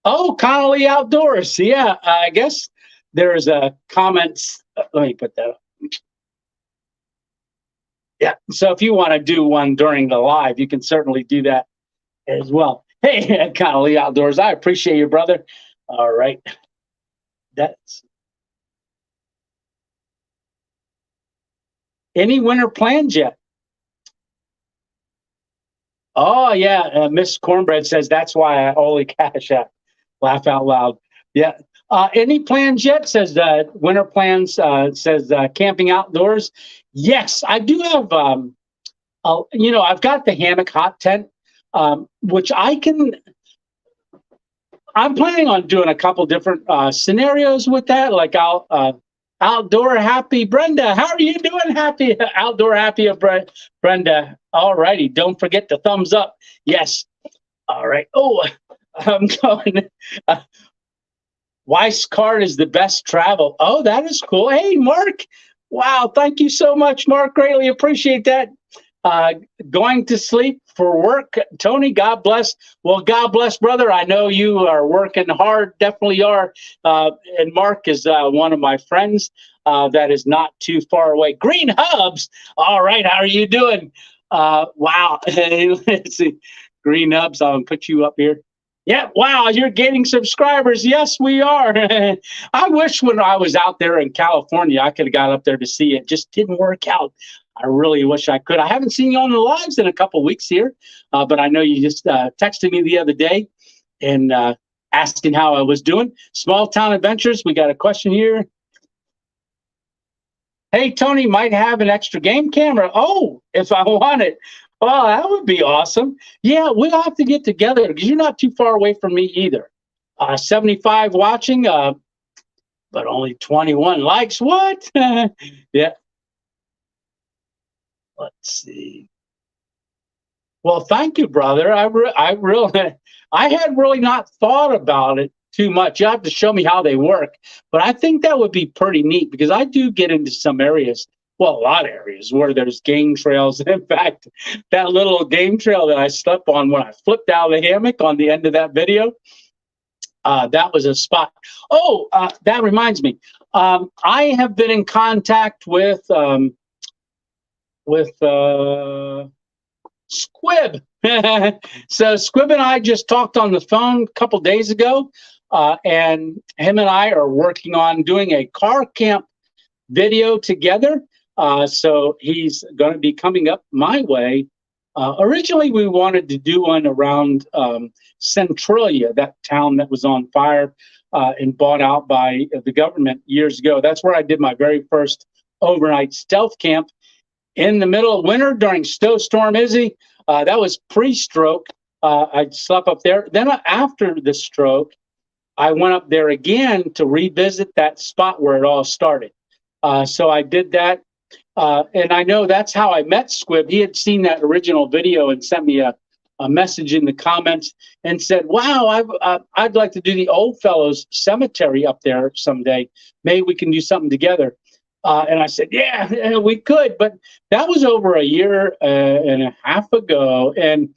oh, Connolly Outdoors. Yeah, I guess there's a comments. Let me put that up. Yeah. So if you want to do one during the live, you can certainly do that as well. Hey, Connolly Outdoors. I appreciate you, brother. All right. That's any winter plans yet? Oh yeah, Miss Cornbread says that's why I only cash out. Laugh out loud. Yeah. Any plans yet? Says winter plans. Says camping outdoors. Yes, I do have. I've got the hammock hot tent, which I can. I'm planning on doing a couple different scenarios with that. Like outdoor happy Brenda. How are you doing? Happy outdoor happy Brenda. All righty. Don't forget the thumbs up. Yes. All right. Oh, I'm going. Uh, Weiss card is the best travel. Oh, that is cool. Hey, Mark. Wow. Thank you so much, Mark. Greatly appreciate that. Uh, Going to sleep for work. Tony, God bless. Well, God bless, brother. I know you are working hard. Definitely are. And Mark is one of my friends that is not too far away. Green Hubs. All right. How are you doing? Wow. Let's see. Green Hubs. I'll put you up here. Yeah, wow, you're gaining subscribers. Yes, we are. I wish when I was out there in California, I could have got up there to see it. Just didn't work out. I really wish I could. I haven't seen you on the lives in a couple of weeks here, but I know you just texted me the other day and asking how I was doing. Small Town Adventures, we got a question here. Hey, Tony, might have an extra game camera. Oh, if I want it. Oh, that would be awesome. Yeah, we'll have to get together because you're not too far away from me either. 75 watching, but only 21 likes. What? Yeah, let's see. Well, thank you, brother. I really, I had really not thought about it too much. You have to show me how they work, but I think that would be pretty neat because I do get into some areas, well, a lot of areas where there's game trails. In fact, that little game trail that I slept on when I flipped out of the hammock on the end of that video, that was a spot. Oh, that reminds me. I have been in contact with Squib. So Squib and I just talked on the phone a couple days ago, and him and I are working on doing a car camp video together. So he's going to be coming up my way. Originally, we wanted to do one around Centralia, that town that was on fire and bought out by the government years ago. That's where I did my very first overnight stealth camp in the middle of winter during Snowstorm Izzy. That was pre-stroke. I slept up there. Then after the stroke, I went up there again to revisit that spot where it all started. So I did that. And I know that's how I met Squib. He had seen that original video and sent me a message in the comments and said, wow, I'd like to do the Old Fellows Cemetery up there someday. Maybe we can do something together. And I said, yeah, we could. But that was over a year and a half ago. And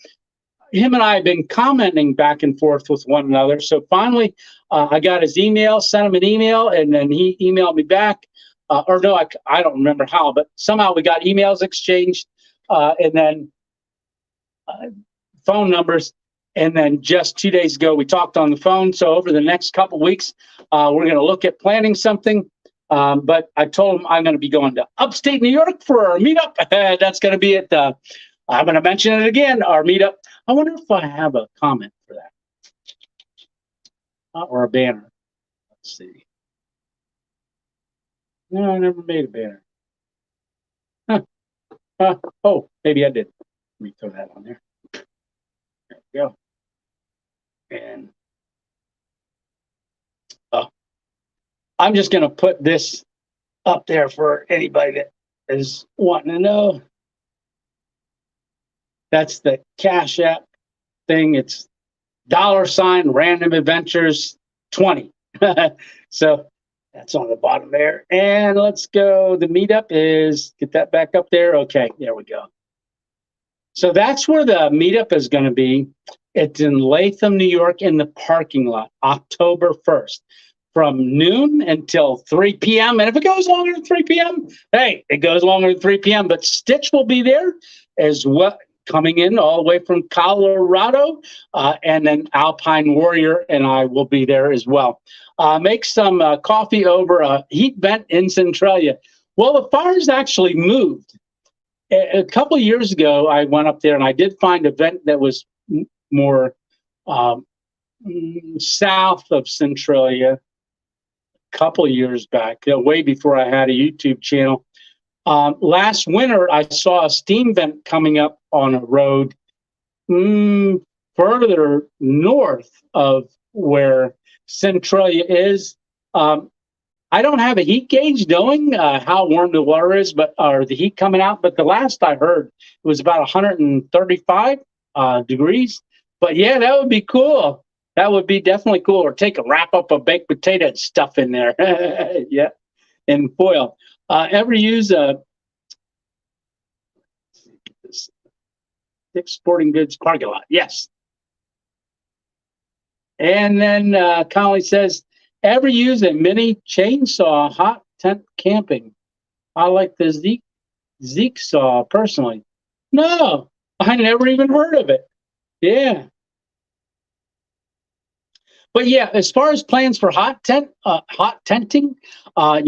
him and I have been commenting back and forth with one another. So finally, I got his email, sent him an email, and then he emailed me back. Or no, I don't remember how, but somehow we got emails exchanged and then phone numbers. And then just 2 days ago, we talked on the phone. So over the next couple of weeks, we're going to look at planning something. But I told him I'm going to be going to upstate New York for our meetup. That's going to be at I'm going to mention it again, our meetup. I wonder if I have a comment for that or a banner. Let's see. No, I never made a banner. Huh. Oh, maybe I did. Let me throw that on there. There we go. And I'm just going to put this up there for anybody that is wanting to know. That's the Cash App thing. It's $Random Adventures 20. So that's on the bottom there. And let's go. The meetup is, get that back up there. Okay, there we go. So that's where the meetup is going to be. It's in Latham, New York, in the parking lot, October 1st, from noon until 3 p.m. And if it goes longer than 3 p.m., hey, it goes longer than 3 p.m. But Stitch will be there as well, coming in all the way from Colorado, and then Alpine Warrior and I will be there as well. Make some coffee over a heat vent in Centralia. Well, the fire's actually moved. A couple of years ago, I went up there and I did find a vent that was more south of Centralia a couple of years back, way before I had a YouTube channel. Last winter, I saw a steam vent coming up on a road further north of where Centralia is. I don't have a heat gauge knowing how warm the water is, or the heat coming out. But the last I heard, it was about 135 degrees. But yeah, that would be cool. That would be definitely cool. Or wrap up a baked potato and stuff in there. Yeah, in foil. Ever use a Dick's Sporting Goods parking lot? Yes. And then Conley says, ever use a mini chainsaw hot tent camping? I like the Zeke saw personally. No, I never even heard of it. Yeah. But yeah, as far as plans for hot tenting, I'm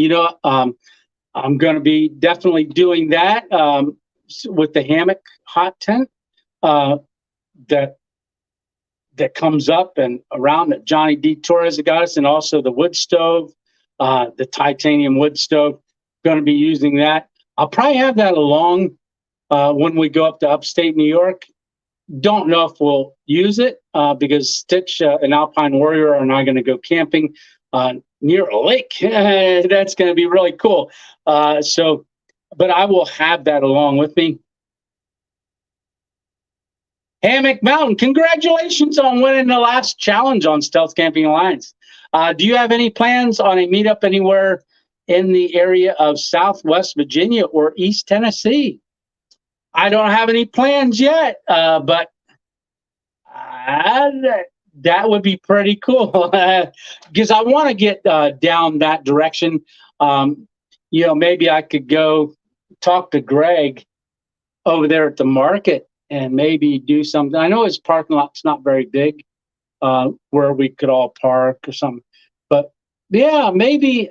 going to be definitely doing that with the hammock hot tent that comes up and around that Johnny D. Torres got us, and also the wood stove, the titanium wood stove. Going to be using that. I'll probably have that along when we go up to upstate New York. Don't know if we'll use it because Stitch and Alpine Warrior are not going to go camping near a lake. That's going to be really cool. But I will have that along with me. Hammock Mountain, congratulations on winning the last challenge on Stealth Camping Alliance. Do you have any plans on a meetup anywhere in the area of Southwest Virginia or East Tennessee? I don't have any plans yet, but that would be pretty cool because I want to get down that direction. Maybe I could go talk to Greg over there at the market and maybe do something. I know his parking lot's not very big where we could all park or something. But yeah, maybe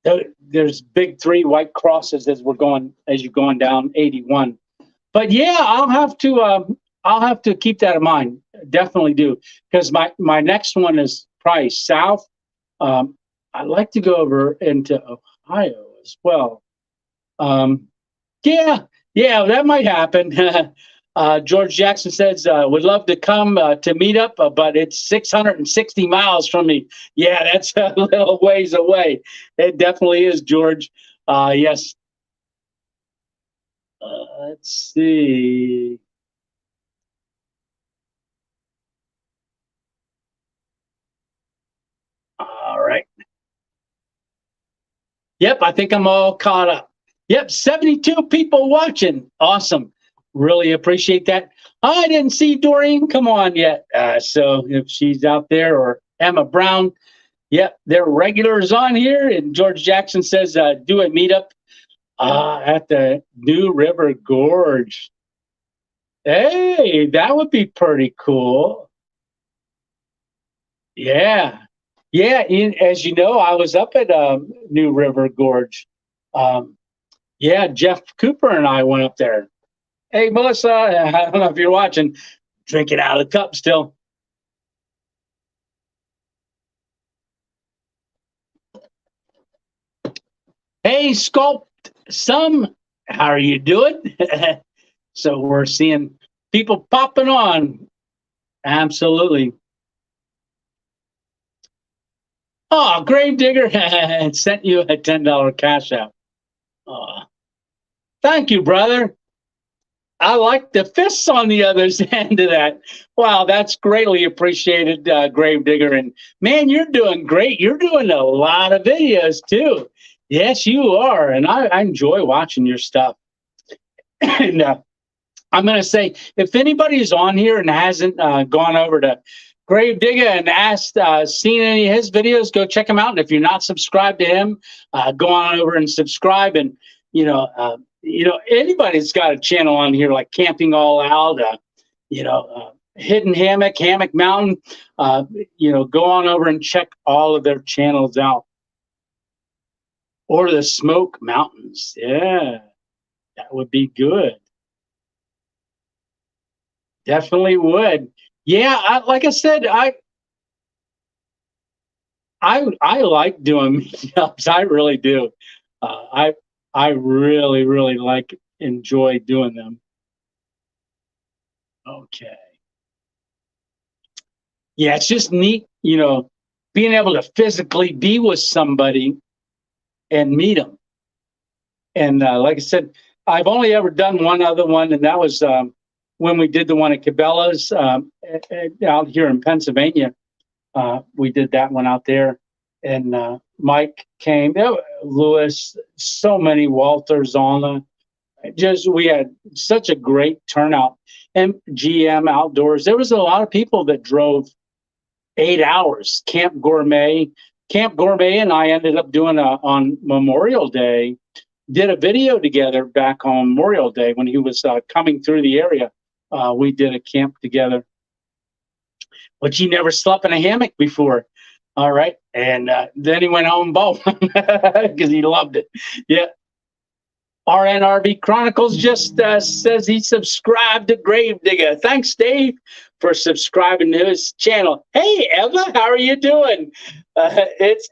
there's big 3 white crosses as you're going down 81. But yeah, I'll have to keep that in mind. Definitely do, because my next one is probably south. I'd like to go over into Ohio as well. Yeah, that might happen. George Jackson says, would love to come to meet up, but it's 660 miles from me. Yeah, that's a little ways away. It definitely is, George. Yes. Let's see. All right. Yep, I think I'm all caught up. Yep, 72 people watching. Awesome. Really appreciate that. I didn't see Doreen come on yet. So if she's out there, or Emma Brown, yep, they're regulars on here. And George Jackson says, do a meetup at the New River Gorge. Hey, that would be pretty cool. Yeah. Yeah, as you know, I was up at New River Gorge. Yeah, Jeff Cooper and I went up there. Hey, Melissa, I don't know if you're watching, drinking out of the cup still. Hey, Sculpt, some, how are you doing? So we're seeing people popping on. Absolutely. Oh, Gravedigger sent you a $10 cash app. Oh, thank you, brother. I like the fists on the other end of that. Wow, that's greatly appreciated, Gravedigger. And man, you're doing great. You're doing a lot of videos too. Yes, you are. And I enjoy watching your stuff. And I'm going to say, if anybody's on here and hasn't gone over to Gravedigger and seen any of his videos, go check him out. And if you're not subscribed to him, go on over and subscribe. And anybody's got a channel on here like Camping All Out, Hidden Hammock Mountain. Go on over and check all of their channels out. Or the Smoke Mountains. Yeah, that would be good. Definitely would. Yeah, like I said, I like doing meetups. I really do. I really enjoy doing them. Okay. Yeah, it's just neat, being able to physically be with somebody and meet them. And like I said, I've only ever done one other one, and that was when we did the one at Cabela's out here in Pennsylvania. We did that one out there, and Mike came, Lewis, so many Walters on we had such a great turnout. And GM Outdoors, there was a lot of people that drove 8 hours. Camp Gourmet and I ended up doing on Memorial Day, did a video together back on Memorial Day when he was coming through the area. We did a camp together, but he never slept in a hammock before. All right. And then he went home bald because he loved it. Yeah. RNRV Chronicles just says he subscribed to Gravedigger. Thanks, Dave, for subscribing to his channel. Hey, Eva, how are you doing? It's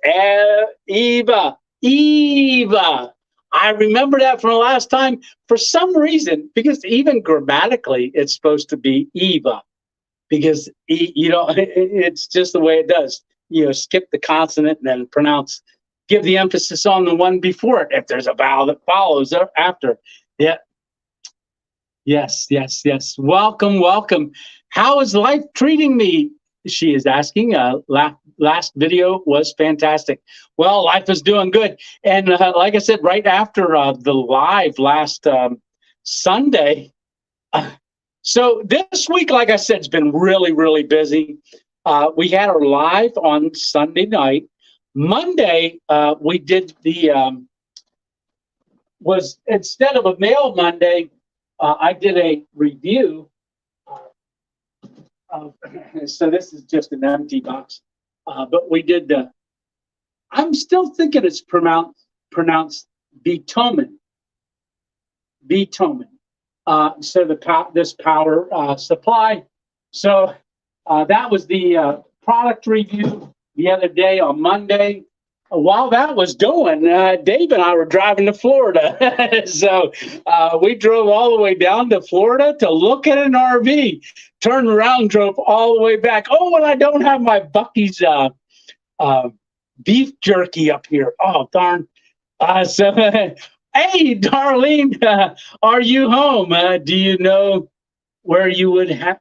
Eva. Eva. I remember that from the last time for some reason, because even grammatically, it's supposed to be Eva, because, it's just the way it does. Skip the consonant and then give the emphasis on the one before it if there's a vowel that follows after. Yeah. Yes. Welcome. How is life treating me? She is asking. Last video was fantastic. Well, life is doing good. And like I said, right after the live last Sunday, so this week, like I said, it's been really, really busy. We had our live on Sunday night. Monday, we did was instead of a mail Monday, I did a review. So this is just an empty box. But we did I'm still thinking it's pronounced bitumen. Bitumen. So this power supply. So that was the product review the other day on Monday. While that was going, Dave and I were driving to Florida. So we drove all the way down to Florida to look at an RV, turned around, drove all the way back. Oh, and I don't have my Buc-ee's beef jerky up here. Oh, darn. So, hey, Darlene, are you home? Do you know where you would have?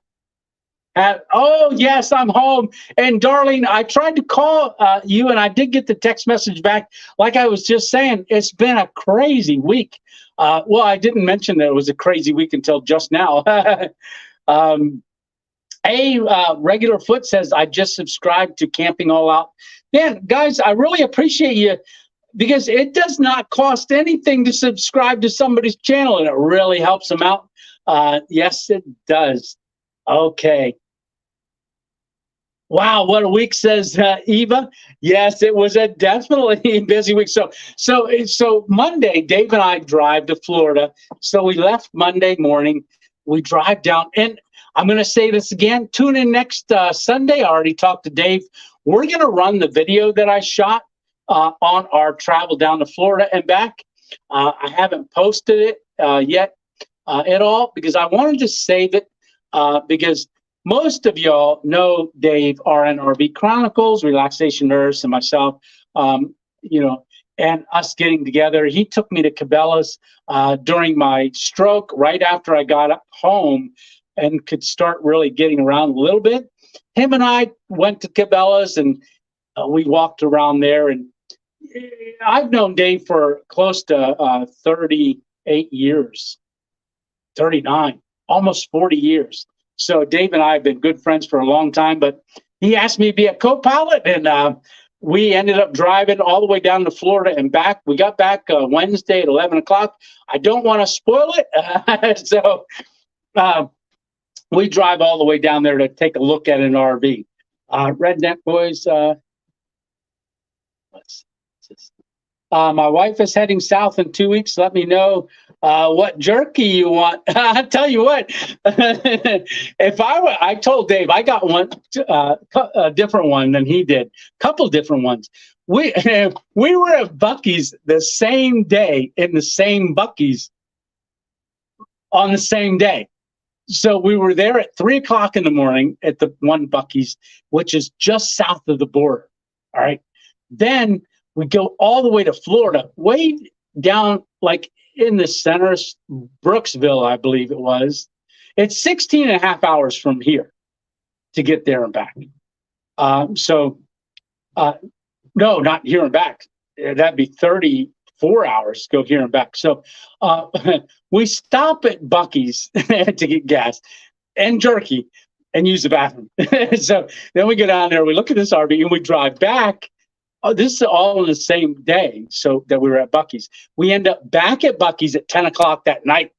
Oh, yes, I'm home. And Darlene, I tried to call you, and I did get the text message back. Like I was just saying, it's been a crazy week. Well, I didn't mention that it was a crazy week until just now. Regular Foot says, I just subscribed to Camping All Out. Man, guys, I really appreciate you, because it does not cost anything to subscribe to somebody's channel, and it really helps them out. Yes, it does. Okay. Wow, what a week, says Eva. Yes, it was a definitely busy week. So Monday, Dave and I drive to Florida. So we left Monday morning. We drive down, and I'm going to say this again. Tune in next Sunday. I already talked to Dave. We're going to run the video that I shot on our travel down to Florida and back. I haven't posted it yet at all because I wanted to save it because most of y'all know Dave, RNRV Chronicles, Relaxation Nurse, and myself, you know, and us getting together. He took me to Cabela's during my stroke right after I got home and could start really getting around a little bit. Him and I went to Cabela's and we walked around there. And I've known Dave for close to 38 years, 39, almost 40 years. So Dave and I have been good friends for a long time, but he asked me to be a co-pilot, and we ended up driving all the way down to Florida and back. We got back Wednesday at 11 o'clock. I don't want to spoil it. So we drive all the way down there to take a look at an RV. Redneck Boys, my wife is heading south in 2 weeks. Let me know what jerky you want. I tell you what, I told Dave I got one, a different one than he did. Couple different ones. We we were at Buc-ee's the same day in the same Buc-ee's on the same day. So we were there at 3 o'clock in the morning at the one Buc-ee's, which is just south of the border. All right. Then we go all the way to Florida, way down like in the center, Brooksville, I believe it was. It's 16 and a half hours from here to get there and back. No, not here and back. That'd be 34 hours to go here and back. So we stop at Buc-ee's to get gas and jerky and use the bathroom. So then we go down there, we look at this RV, and we drive back. Oh, this is all in the same day. So that we were at Buc-ee's. We end up back at Buc-ee's at 10 o'clock that night,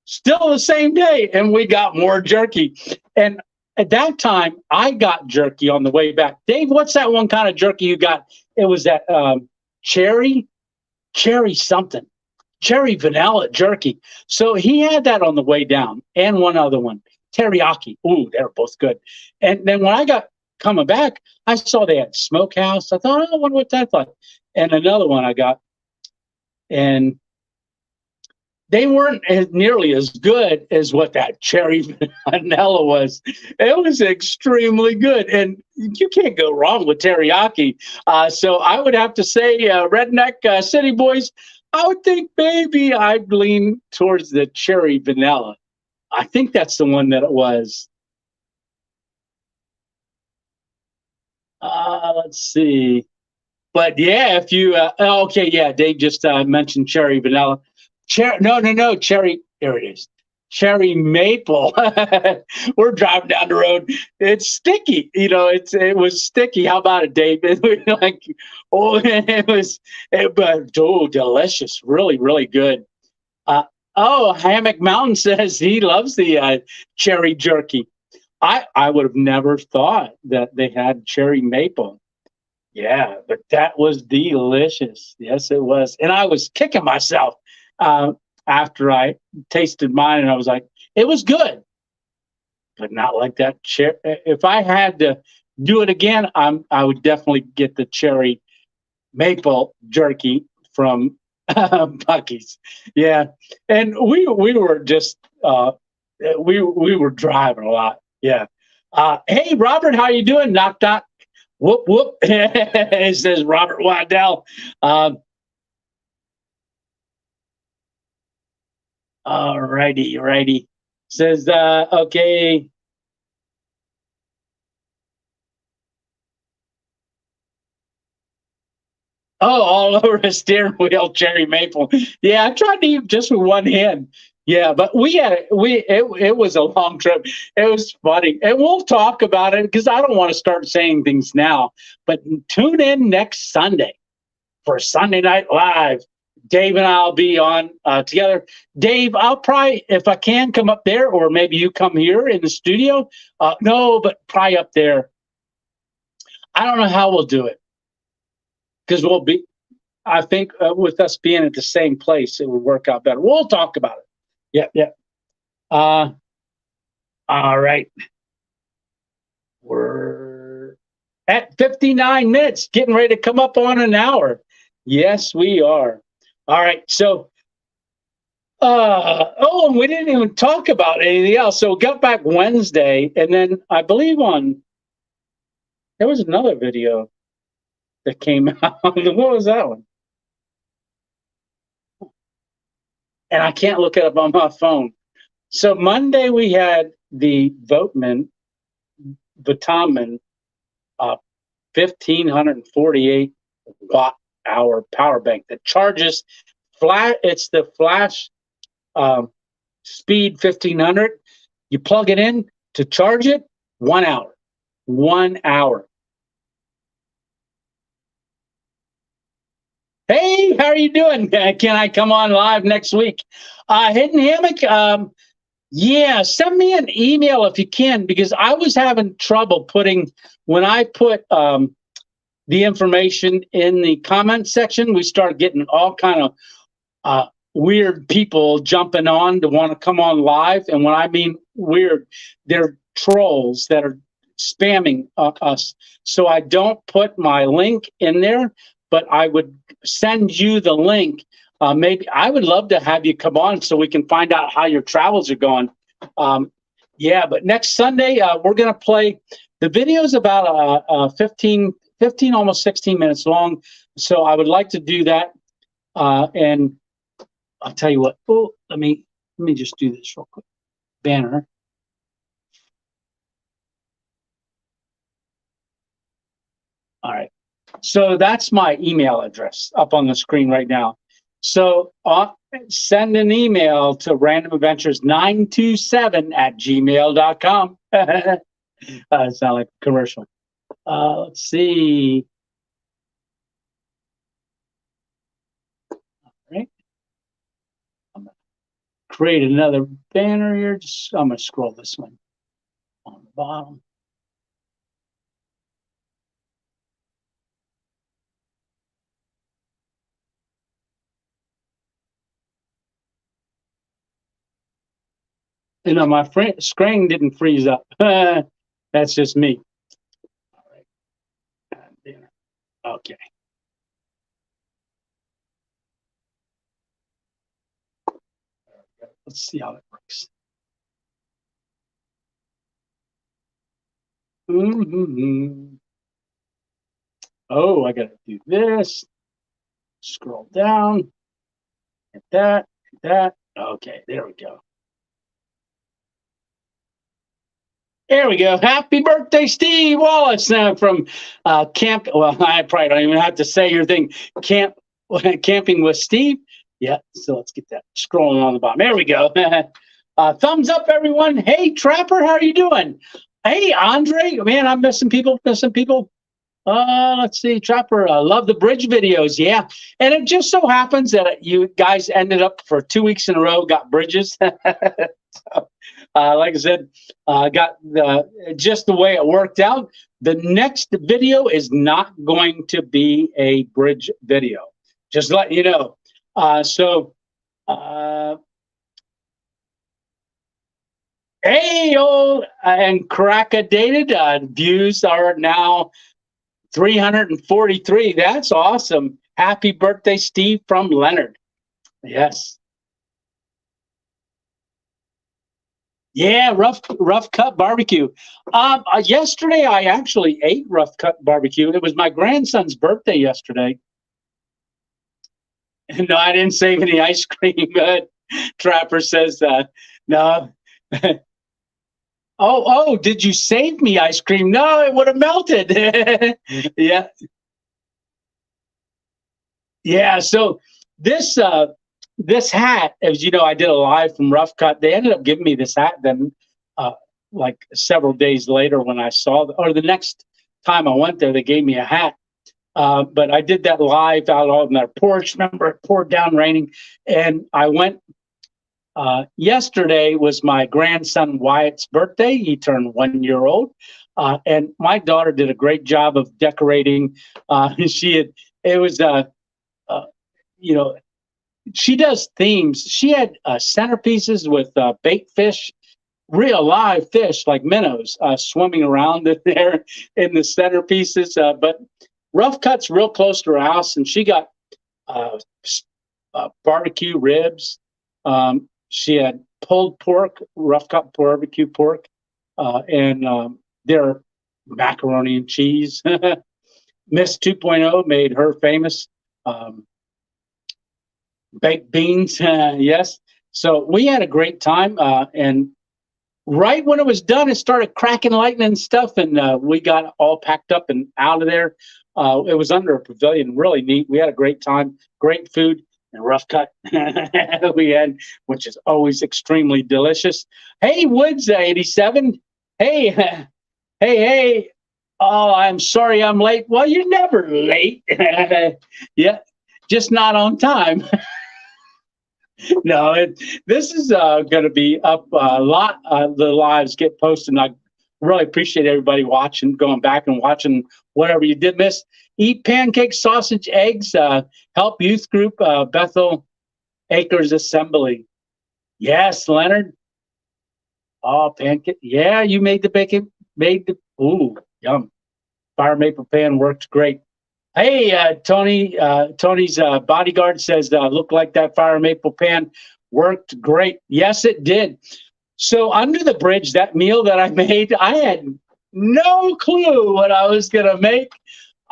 still the same day, and we got more jerky. And at that time, I got jerky on the way back. Dave, what's that one kind of jerky you got? It was that cherry something, cherry vanilla jerky. So he had that on the way down, and one other one, teriyaki. Ooh, they were both good. And then when I got coming back, I saw they had smokehouse. I thought, oh, I wonder what that's like. And another one I got, and they weren't nearly as good as what that cherry vanilla was. It was extremely good, and you can't go wrong with teriyaki. So I would have to say, Redneck City Boys, I would think maybe I'd lean towards the cherry vanilla. I think that's the one that it was. Let's see. But yeah, if you, okay, yeah, Dave just mentioned cherry vanilla. No, cherry, there it is. Cherry maple. We're driving down the road. It's sticky. You know, it was sticky. How about it, Dave? Like, oh, but delicious. Really, really good. Hammock Mountain says he loves the cherry jerky. I would have never thought that they had cherry maple. Yeah, but that was delicious. Yes, it was. And I was kicking myself after I tasted mine, and I was like, it was good, but not like that. If I had to do it again, I would definitely get the cherry maple jerky from Buc-ee's. Yeah, and we were just we were driving a lot. Yeah. Hey, Robert, how you doing? Knock, knock. Whoop, whoop. It says Robert Waddell. All righty. Says, okay. Oh, all over the steering wheel, cherry maple. Yeah, I tried to eat just with one hand. Yeah, but it was a long trip. It was funny. And we'll talk about it because I don't want to start saying things now. But tune in next Sunday for Sunday Night Live. Dave and I'll be on together. Dave, I'll probably, if I can, come up there, or maybe you come here in the studio. No, but probably up there. I don't know how we'll do it because I think with us being at the same place, it would work out better. We'll talk about it. Yeah. All right. at 59 minutes, getting ready to come up on an hour. Yes, we are. All right. So, and we didn't even talk about anything else. So, got back Wednesday, and then I believe there was another video that came out. What was that one? And I can't look it up on my phone. So, Monday we had the Votman, 1,548 watt hour power bank that charges flat. It's the flash speed 1500. You plug it in to charge it, 1 hour. 1 hour. Hey, how are you doing? Can I come on live next week? Hidden Hammock, yeah, send me an email if you can, because I was having trouble when I put the information in the comment section, we started getting all kind of weird people jumping on to want to come on live. And when I mean weird, they're trolls that are spamming us. So I don't put my link in there, but I would send you the link. Maybe I would love to have you come on so we can find out how your travels are going. Yeah, but next Sunday, we're going to play. The video is about 15, almost 16 minutes long. So I would like to do that. And I'll tell you what. Oh, let me just do this real quick. Banner. All right. So that's my email address up on the screen right now. So send an email to randomadventures927@gmail.com. Sound like a commercial. Let's see. All right. I'm going to create another banner here. I'm going to scroll this one on the bottom. You know, my screen didn't freeze up. That's just me. All right. Okay. Let's see how it works. Oh, I got to do this. Scroll down. Hit that. Hit that. Okay, there we go. There we go. Happy birthday, Steve Wallace, from camp. Well, I probably don't even have to say your thing. Camping with Steve. Yeah. So let's get that scrolling on the bottom. There we go. Thumbs up, everyone. Hey, Trapper, how are you doing? Hey, Andre. Man, I'm missing people. Let's see, Trapper. Love the bridge videos. Yeah. And it just so happens that you guys ended up for 2 weeks in a row, got bridges. So, like I said, got just the way it worked out. The next video is not going to be a bridge video. Just letting you know. Hey, and crack-a-dated views are now 343. That's awesome. Happy birthday, Steve, from Leonard. Yes. Yeah, rough cut barbecue. Yesterday I actually ate rough cut barbecue. It was my grandson's birthday yesterday. No, I didn't save any ice cream. Trapper says no. Oh, did you save me ice cream? No, it would have melted. Yeah. Yeah, so this hat, as you know, I did a live from Rough Cut. They ended up giving me this hat then like several days later when I saw or the next time I went there, they gave me a hat. But I did that live out on their porch. Remember, it poured down raining. And I went yesterday was my grandson Wyatt's birthday. He turned 1 year old. And my daughter did a great job of decorating. She does themes. She had centerpieces with bait fish real live fish like minnows swimming around in there in the centerpieces. But Rough Cut's real close to her house, and she got uh, barbecue ribs. She had pulled pork, Rough Cut barbecue pork, and their macaroni and cheese. Miss 2.0 made her famous baked beans. Yes. So we had a great time. And right when it was done, it started cracking lightning and stuff. And we got all packed up and out of there. It was under a pavilion, really neat. We had a great time, great food. And Rough Cut we had, which is always extremely delicious. Hey, Woods 87. Hey, hey, hey. Oh, I'm sorry I'm late. Well, you're never late. Yeah, just not on time. No, this is going to be up a lot. The lives get posted. And I really appreciate everybody watching, going back and watching whatever you did miss. Eat pancakes, sausage, eggs. Help youth group, Bethel Acres Assembly. Yes, Leonard. Oh, pancake. Yeah, you made the bacon. Ooh, yum. Fire maple pan worked great. Hey, Tony. Tony's bodyguard says, look like that fire maple pan worked great. Yes, it did. So under the bridge, that meal that I made, I had no clue what I was going to make.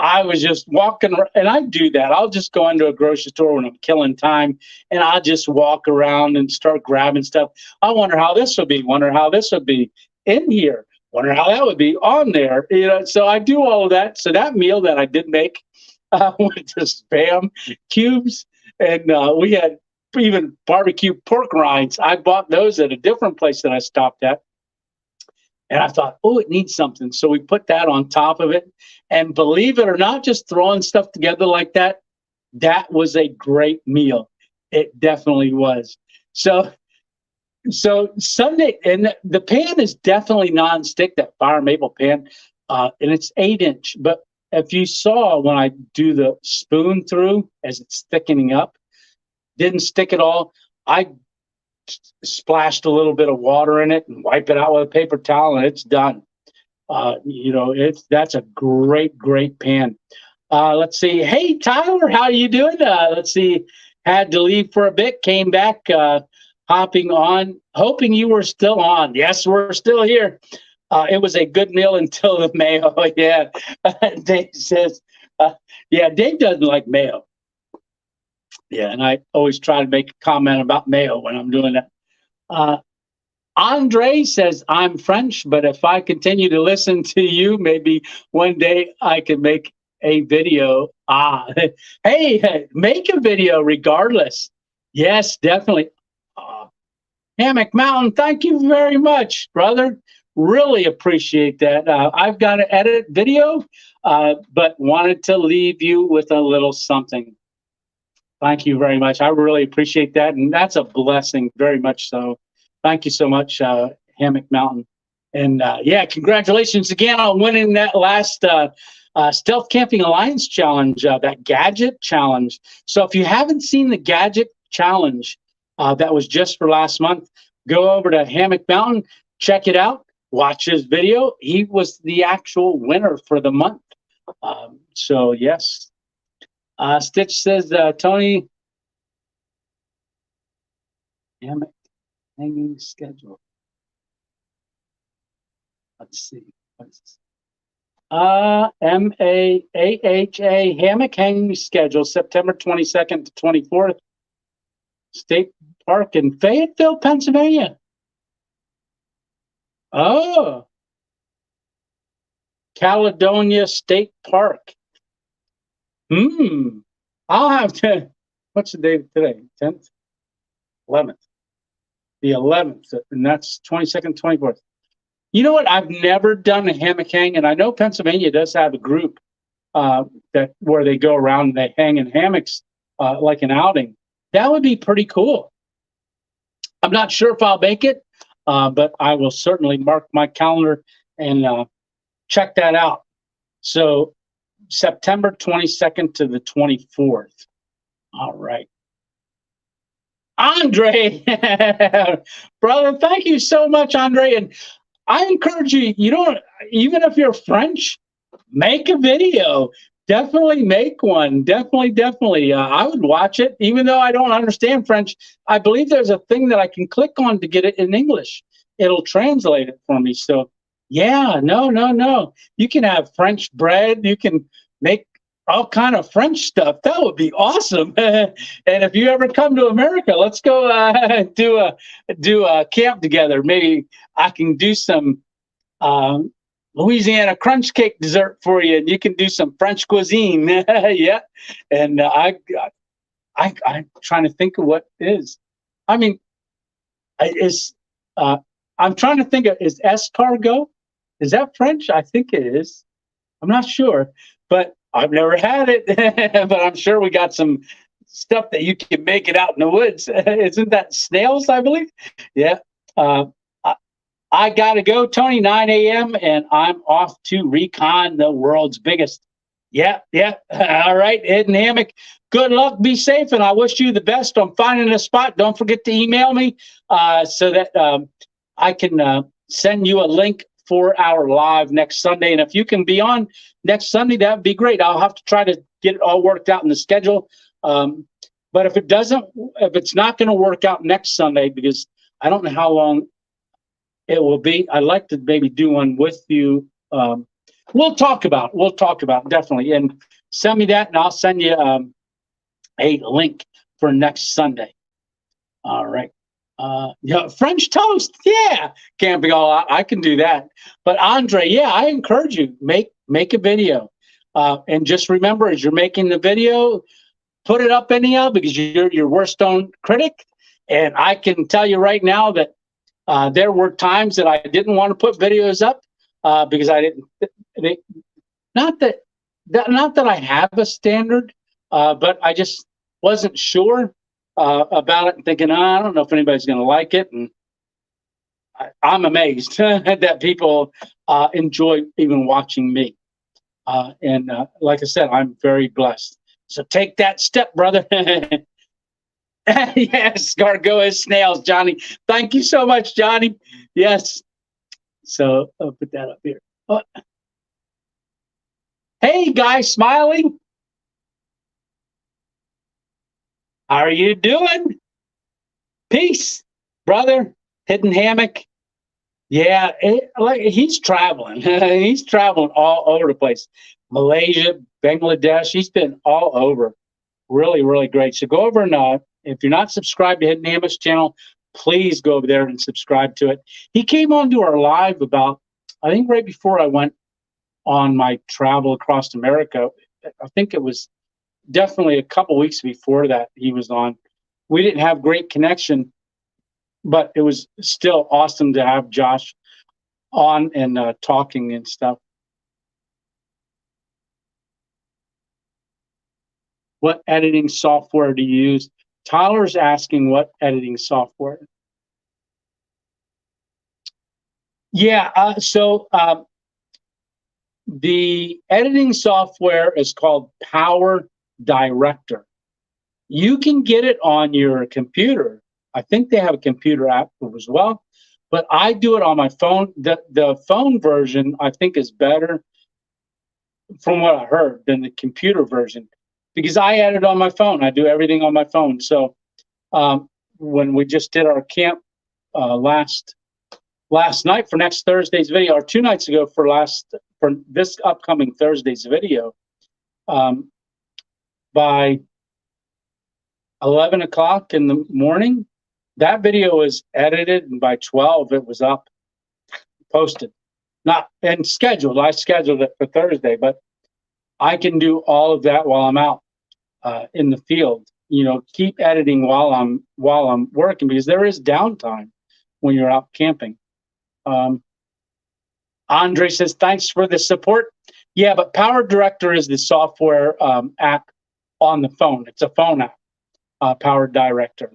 I was just walking, and I do that. I'll just go into a grocery store when I'm killing time, and I'll just walk around and start grabbing stuff. I wonder how this would be. Wonder how this would be in here. Wonder how that would be on there. You know, so I do all of that. So that meal that I did make went to Spam cubes, and we had even barbecue pork rinds. I bought those at a different place that I stopped at. And I thought, oh, it needs something. So we put that on top of it. And believe it or not, just throwing stuff together like that, that was a great meal. It definitely was. So Sunday, and the pan is definitely nonstick, that fire maple pan, and it's 8-inch. But if you saw when I do the spoon through as it's thickening up, didn't stick at all. I splashed a little bit of water in it and wipe it out with a paper towel, and it's done. That's a great pan. Let's see. Hey, Tyler, how are you doing? Let's see. Had to leave for a bit, came back, hopping on, hoping you were still on. Yes, we're still here. It was a good meal until the mayo. Yeah, Dave says. Yeah, Dave doesn't like mayo. Yeah, and I always try to make a comment about mayo when I'm doing that. Andre says, I'm French, but if I continue to listen to you, maybe one day I can make a video. Hey, make a video regardless. Yes, definitely. Hammock Mountain, thank you very much, brother. Really appreciate that. I've got to edit video, but wanted to leave you with a little something. Thank you very much. I really appreciate that. And that's a blessing, very much so. Thank you so much, Hammock Mountain. And yeah, congratulations again on winning that last Stealth Camping Alliance Challenge, that gadget challenge. So if you haven't seen the gadget challenge that was just for last month, go over to Hammock Mountain, check it out, watch his video. He was the actual winner for the month. So yes. Stitch says, Tony, hammock hanging schedule. Let's see. What's this? MAAHA hammock hanging schedule, September 22nd to 24th. State Park in Fayetteville, Pennsylvania. Oh, Caledonia State Park. I'll have to. What's the date today? 10th, 11th, the 11th, and that's 22nd, 24th. You know what? I've never done a hammock hang, and I know Pennsylvania does have a group that where they go around and they hang in hammocks like an outing. That would be pretty cool. I'm not sure if I'll make it, but I will certainly mark my calendar and check that out. So September 22nd to the 24th. All right. Andre, brother, thank you so much, Andre. And I encourage you, you don't, even if you're French, make a video. Definitely make one. Definitely, definitely. I would watch it, even though I don't understand French. I believe there's a thing that I can click on to get it in English. It'll translate it for me. So, yeah, no, no, no. You can have French bread. You can make all kind of French stuff. That would be awesome. And if you ever come to America, let's go do a camp together. Maybe I can do some um, Louisiana crunch cake dessert for you, and you can do some French cuisine. Yeah, and I'm trying to think of what is. I mean, is I'm trying to think of, is escargot? Is that French? I think it is. I'm not sure, but I've never had it. But I'm sure we got some stuff that you can make it out in the woods. Isn't that snails? I believe. Yeah. Uh, I got to go, Tony, 9 a.m., and I'm off to recon the world's biggest. Yeah, yeah. All right, Ed and Hammock. Good luck, be safe, and I wish you the best on finding a spot. Don't forget to email me so that I can send you a link for our live next Sunday. And if you can be on next Sunday, that would be great. I'll have to try to get it all worked out in the schedule. But if it's not going to work out next Sunday, because I don't know how long it will be. I'd like to maybe do one with you. We'll talk about it, definitely. And send me that, and I'll send you a link for next Sunday. All right. Yeah, French toast. Yeah, can't be all. I can do that. But Andre, yeah, I encourage you, make a video, and just remember, as you're making the video, put it up anyhow, because you're your worst own critic. And I can tell you right now that there were times that I didn't want to put videos up because I didn't. Not that I have a standard, but I just wasn't sure about it, and thinking, I don't know if anybody's going to like it. And I'm amazed that people enjoy even watching me. And like I said, I'm very blessed. So take that step, brother. Yes, gargoyles, snails, Johnny. Thank you so much, Johnny. Yes. So I'll put that up here. Oh. Hey, guy, smiling. How are you doing? Peace, brother. Hidden Hammock. Yeah, like he's traveling. He's traveling all over the place. Malaysia, Bangladesh. He's been all over. Really, really great. So go over and if you're not subscribed to Hidden Hammock's channel, please go over there and subscribe to it. He came on to our live about, I think, right before I went on my travel across America. I think it was definitely a couple weeks before that he was on. We didn't have great connection, but it was still awesome to have Josh on and talking and stuff. What editing software do you use? Tyler's asking what editing software. Yeah, so the editing software is called Power Director. You can get it on your computer. I think they have a computer app as well, but I do it on my phone. The phone version, I think, is better, from what I heard, than the computer version, because I edit on my phone. I do everything on my phone. So when we just did our camp last night for next Thursday's video, or 2 nights ago for this upcoming Thursday's video, by 11 o'clock in the morning, that video was edited, and by 12 it was up, posted, not and scheduled. I scheduled it for Thursday, but I can do all of that while I'm out in the field. Keep editing while I'm working, because there is downtime when you're out camping. Andre says, thanks for the support. Yeah, but Power Director is the software app on the phone. It's a phone app, Power Director.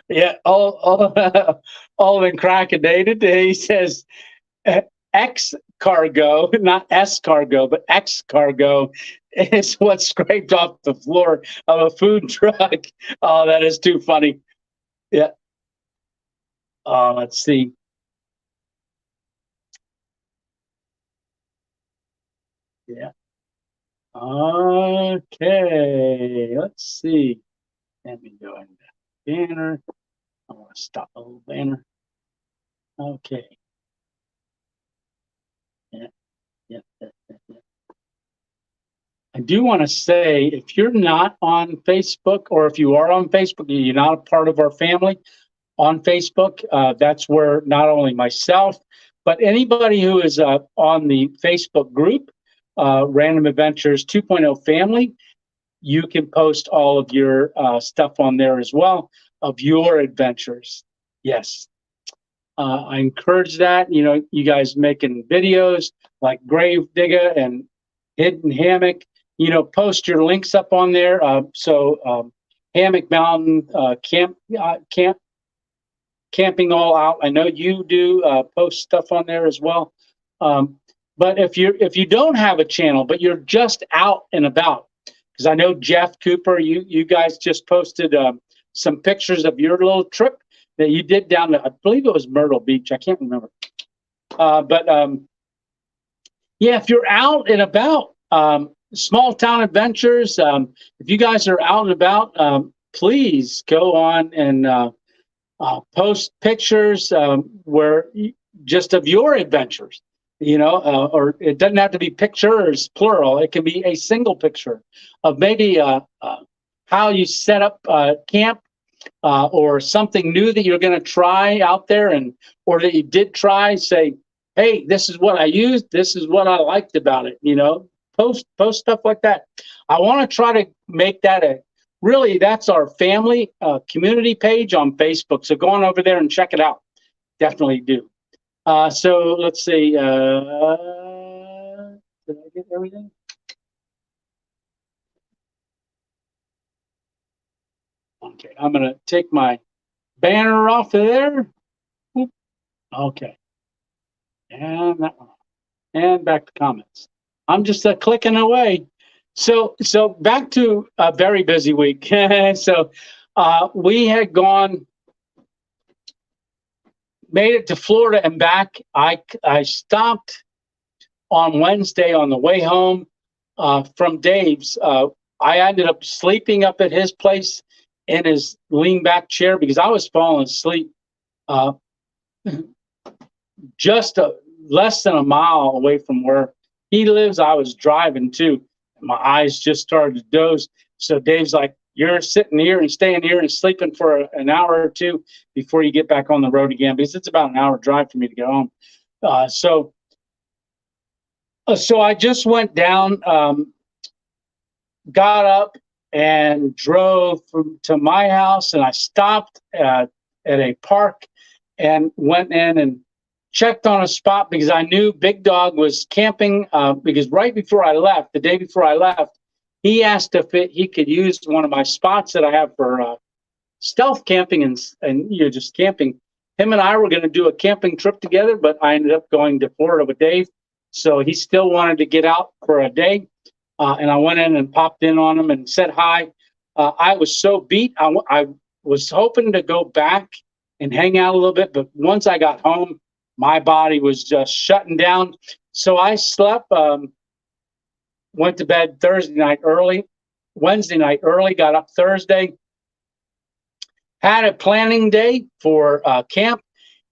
Yeah, all been cracking. He says, X cargo, not escargot, but X-cargo is what scraped off the floor of a food truck. Oh, that is too funny. Yeah. Let's see. Yeah. Okay. Let's see. Let me go into banner. I want to stop the little banner. Okay. Yeah. Yeah. Yeah. I do want to say, if you're not on Facebook, or if you are on Facebook, you're not a part of our family on Facebook, that's where not only myself, but anybody who is on the Facebook group, Random Adventures 2.0 Family, you can post all of your stuff on there as well of your adventures. Yes. I encourage that. You know, you guys making videos like Grave Digger and Hidden Hammock, you know, post your links up on there. Hammock Mountain, Camping All Out. I know you do post stuff on there as well. But if you don't have a channel, but you're just out and about, because I know Jeff Cooper, you guys just posted some pictures of your little trip that you did down to, I believe it was Myrtle Beach. I can't remember. Yeah, if you're out and about, small town adventures, if you guys are out and about, please go on and post pictures just of your adventures, you know, or it doesn't have to be pictures, plural. It can be a single picture of maybe how you set up camp, or something new that you're going to try out there, or that you did try. Say, hey, this is what I used. This is what I liked about it. You know, post stuff like that. I want to try to make that really, that's our family community page on Facebook. So go on over there and check it out. Definitely do. So let's see. Did I get everything? Okay, I'm going to take my banner off of there. Okay. And that one. And back to comments. I'm just clicking away. So back to a very busy week. So we had made it to Florida and back. I stopped on Wednesday on the way home from Dave's. I ended up sleeping up at his place in his lean back chair because I was falling asleep just less than a mile away from where he lives. I was driving too. My eyes just started to doze. So Dave's like, you're sitting here and staying here and sleeping for an hour or two before you get back on the road again, because it's about an hour drive for me to get home. So I just went down, got up and drove to my house, and I stopped at a park and went in and checked on a spot because I knew Big Dog was camping, because right before I left, the day before I left, he asked if he could use one of my spots that I have for stealth camping and you know, just camping. Him and I were going to do a camping trip together, but I ended up going to Florida with Dave. So he still wanted to get out for a day. And I went in and popped in on him and said hi. I was so beat. I was hoping to go back and hang out a little bit, but once I got home, my body was just shutting down. So I slept, went to bed Wednesday night early, got up Thursday, had a planning day for camp.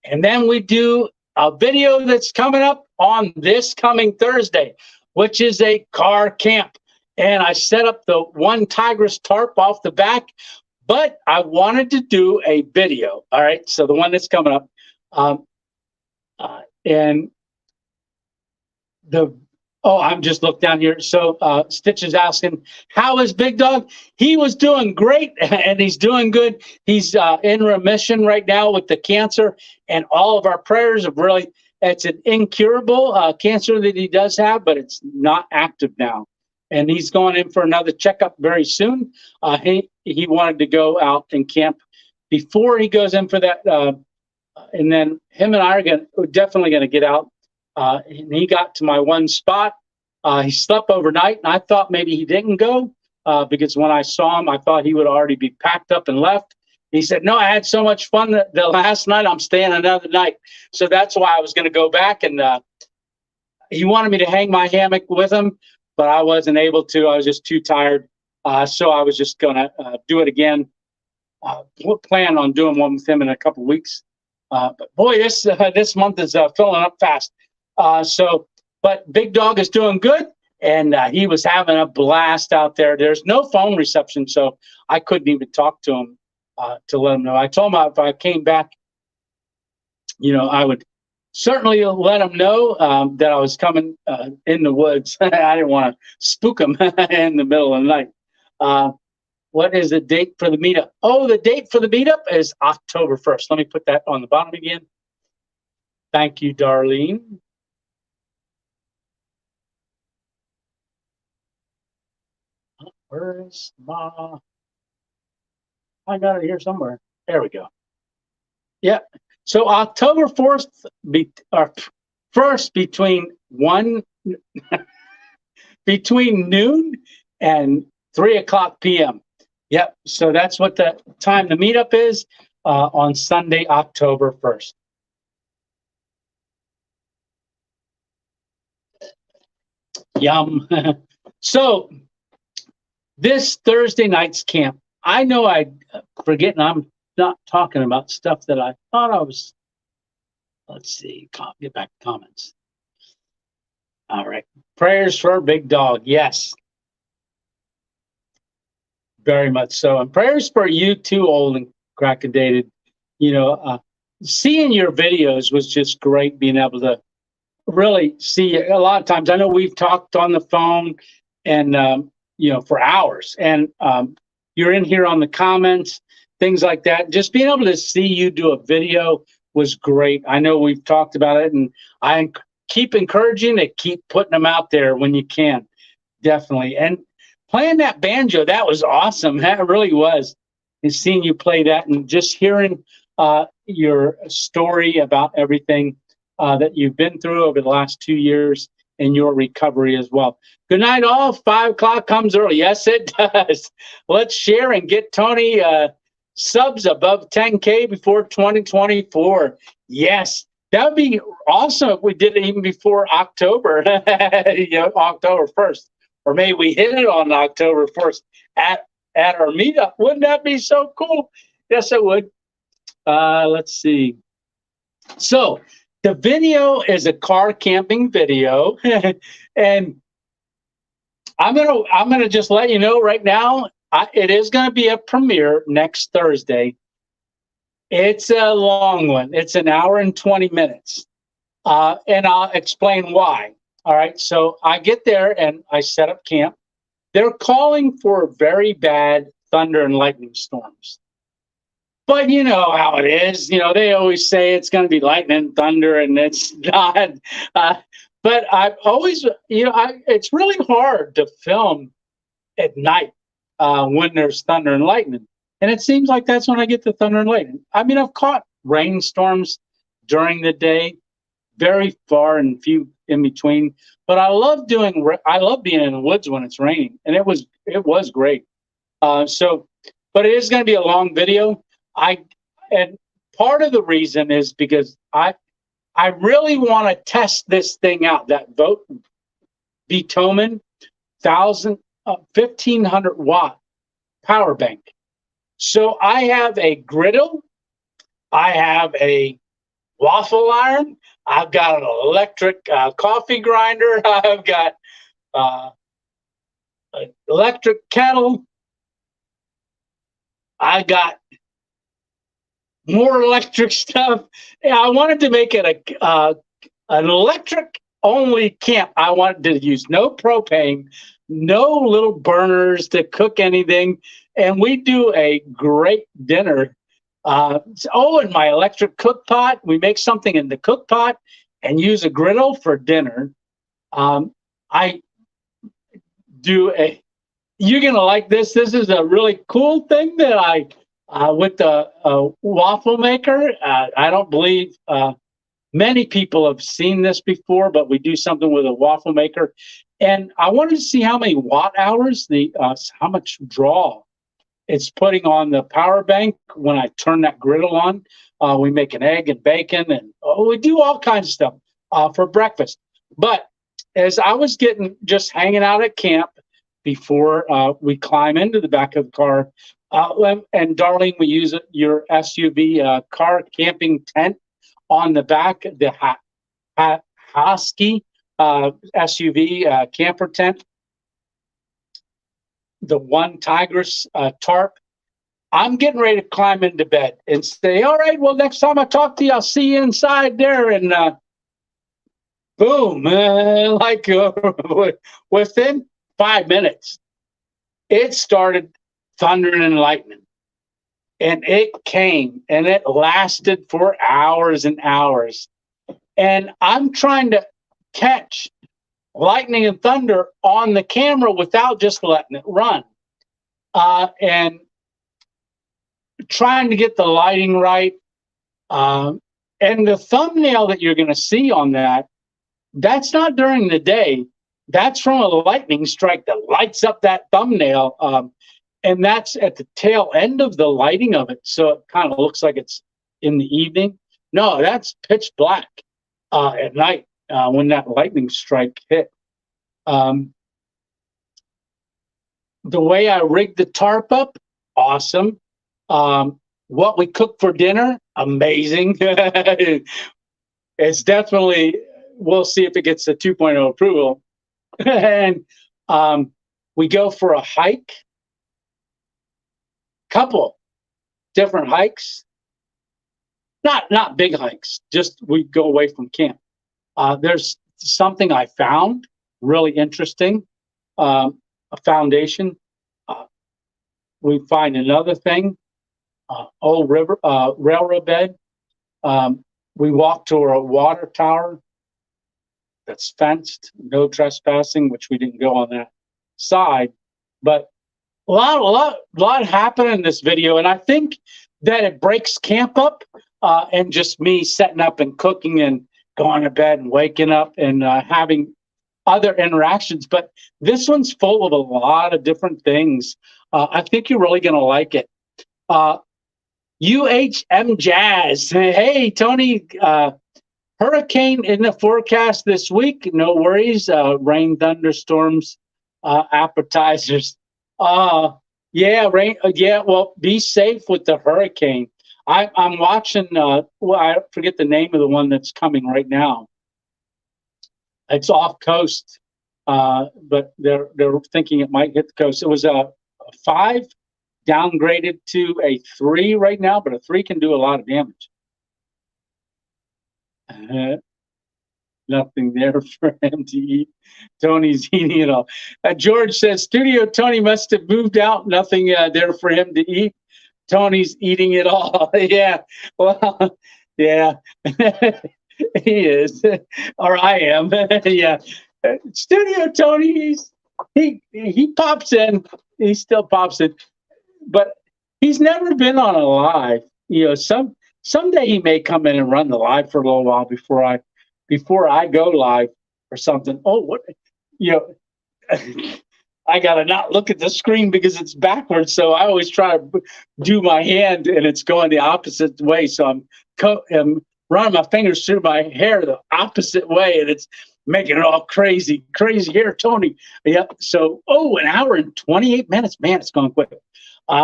And then we do a video that's coming up on this coming Thursday, which is a car camp. And I set up the one Tigress tarp off the back, but I wanted to do a video. All right. So the one that's coming up. I'm just looked down here. So Stitch is asking, how is Big Dog? He was doing great, and he's doing good. He's in remission right now with the cancer, and all of our prayers have really, it's an incurable cancer that he does have, but it's not active now. And he's going in for another checkup very soon. He wanted to go out and camp before he goes in for that. And then him and I are definitely going to get out and he got to my one spot. He slept overnight, and I thought maybe he didn't go because when I saw him, I thought he would already be packed up and left. He said, "No, I had so much fun the last night. I'm staying another night." So that's why I was going to go back, and he wanted me to hang my hammock with him, but I wasn't able to. I was just too tired. So I was just going to do it again. Plan on doing one with him in a couple of weeks. But boy, this month is filling up fast. But Big Dog is doing good, and he was having a blast out there. There's no phone reception, so I couldn't even talk to him to let him know. I told him if I came back, I would certainly let him know that I was coming in the woods. I didn't want to spook him in the middle of the night. What is the date for the meetup? Oh, the date for the meetup is October 1st. Let me put that on the bottom again. Thank you, Darlene. Where is my... I got it here somewhere. There we go. Yeah. So October 1st, first between noon and 3:00 p.m. Yep. So that's what the time the meetup is on Sunday, October 1st. Yum. So this Thursday night's camp, I know I forget, and I'm not talking about stuff that I thought I was. Let's see. Get back to comments. All right. Prayers for Big Dog. Yes. Very much so. And prayers for you too, old and crack-a-dated. Seeing your videos was just great, being able to really see a lot of times. I know we've talked on the phone and, for hours. And you're in here on the comments, things like that. Just being able to see you do a video was great. I know we've talked about it, and I keep encouraging to keep putting them out there when you can. Definitely. And playing that banjo, that was awesome. That really was. And seeing you play that and just hearing your story about everything that you've been through over the last 2 years and your recovery as well. Good night, all. 5 o'clock comes early. Yes, it does. Let's share and get Tony subs above 10K before 2024. Yes, that would be awesome if we did it even before October, October 1st. Or maybe we hit it on October 1st at our meetup. Wouldn't that be so cool? Yes, it would. Let's see. So the video is a car camping video, and I'm gonna just let you know right now. It is gonna be a premiere next Thursday. It's a long one. It's an hour and 20 minutes, and I'll explain why. All right, so I get there and I set up camp. They're calling for very bad thunder and lightning storms. But you know how it is. They always say it's going to be lightning and thunder, and it's not. But I've always, it's really hard to film at night when there's thunder and lightning. And it seems like that's when I get the thunder and lightning. I mean, I've caught rainstorms during the day, very far and few in between. But I love being in the woods when it's raining, and it was great. But it is going to be a long video. And part of the reason is because I really want to test this thing out. That Betoman 1,500 watt power bank. So I have a griddle, I have a waffle iron, I've got an electric coffee grinder, I've got an electric kettle, I got more electric stuff. Yeah, I wanted to make it an electric only camp. I wanted to use no propane, no little burners to cook anything, and we do a great dinner. In my electric cook pot, we make something in the cook pot and use a griddle for dinner. I do you're gonna like this. This is a really cool thing that with the waffle maker. I don't believe Many people have seen this before, but we do something with a waffle maker. And I wanted to see how many watt hours, how much draw it's putting on the power bank when I turn that griddle on. We make an egg and bacon, and we do all kinds of stuff for breakfast. But as I was just hanging out at camp before we climb into the back of the car, and Darlene, we use your SUV car camping tent on the back, the Husky SUV camper tent, the one Tigris tarp. I'm getting ready to climb into bed and say, all right, well, next time I talk to you, I'll see you inside there. And boom, within 5 minutes, it started thundering and lightning. And it came, and it lasted for hours and hours. And I'm trying to catch lightning and thunder on the camera without just letting it run. And trying to get the lighting right. And the thumbnail that you're going to see on that's not during the day. That's from a lightning strike that lights up that thumbnail. And that's at the tail end of the lighting of it. So it kind of looks like it's in the evening. No, that's pitch black at night when that lightning strike hit. The way I rigged the tarp up, awesome. What we cooked for dinner, amazing. It's definitely, we'll see if it gets a 2.0 approval. And we go for a hike, couple different hikes, not big hikes, just we go away from camp. There's something I found really interesting, a foundation. We find another thing, old railroad bed. We walk to a water tower that's fenced, no trespassing, which we didn't go on that side. But a lot happened in this video, and I think that it breaks camp up and just me setting up and cooking and going to bed and waking up and having other interactions. But this one's full of a lot of different things. I think you're really going to like it. UHM Jazz. Hey, Tony, hurricane in the forecast this week. No worries. Rain, thunderstorms, appetizers. Yeah, rain. Yeah, well, be safe with the hurricane. I'm watching, I forget the name of the one that's coming right now. It's off coast, but they're thinking it might hit the coast. It was a 5, downgraded to a 3 right now, but a 3 can do a lot of damage. Nothing there for him to eat. Tony's eating it all. George says, Studio Tony must have moved out. Nothing there for him to eat. Tony's eating it all. Yeah, well, yeah, he is, or I am. Yeah, Studio Tony, he pops in. He still pops in, but he's never been on a live. You know, someday he may come in and run the live for a little while before I go live or something. Oh, what, you know, I gotta not look at the screen because it's backwards. So I always try to do my hand and it's going the opposite way. So I'm running my fingers through my hair the opposite way, and it's making it all crazy hair, Tony. Yeah. So, an hour and 28 minutes, man, it's going quick.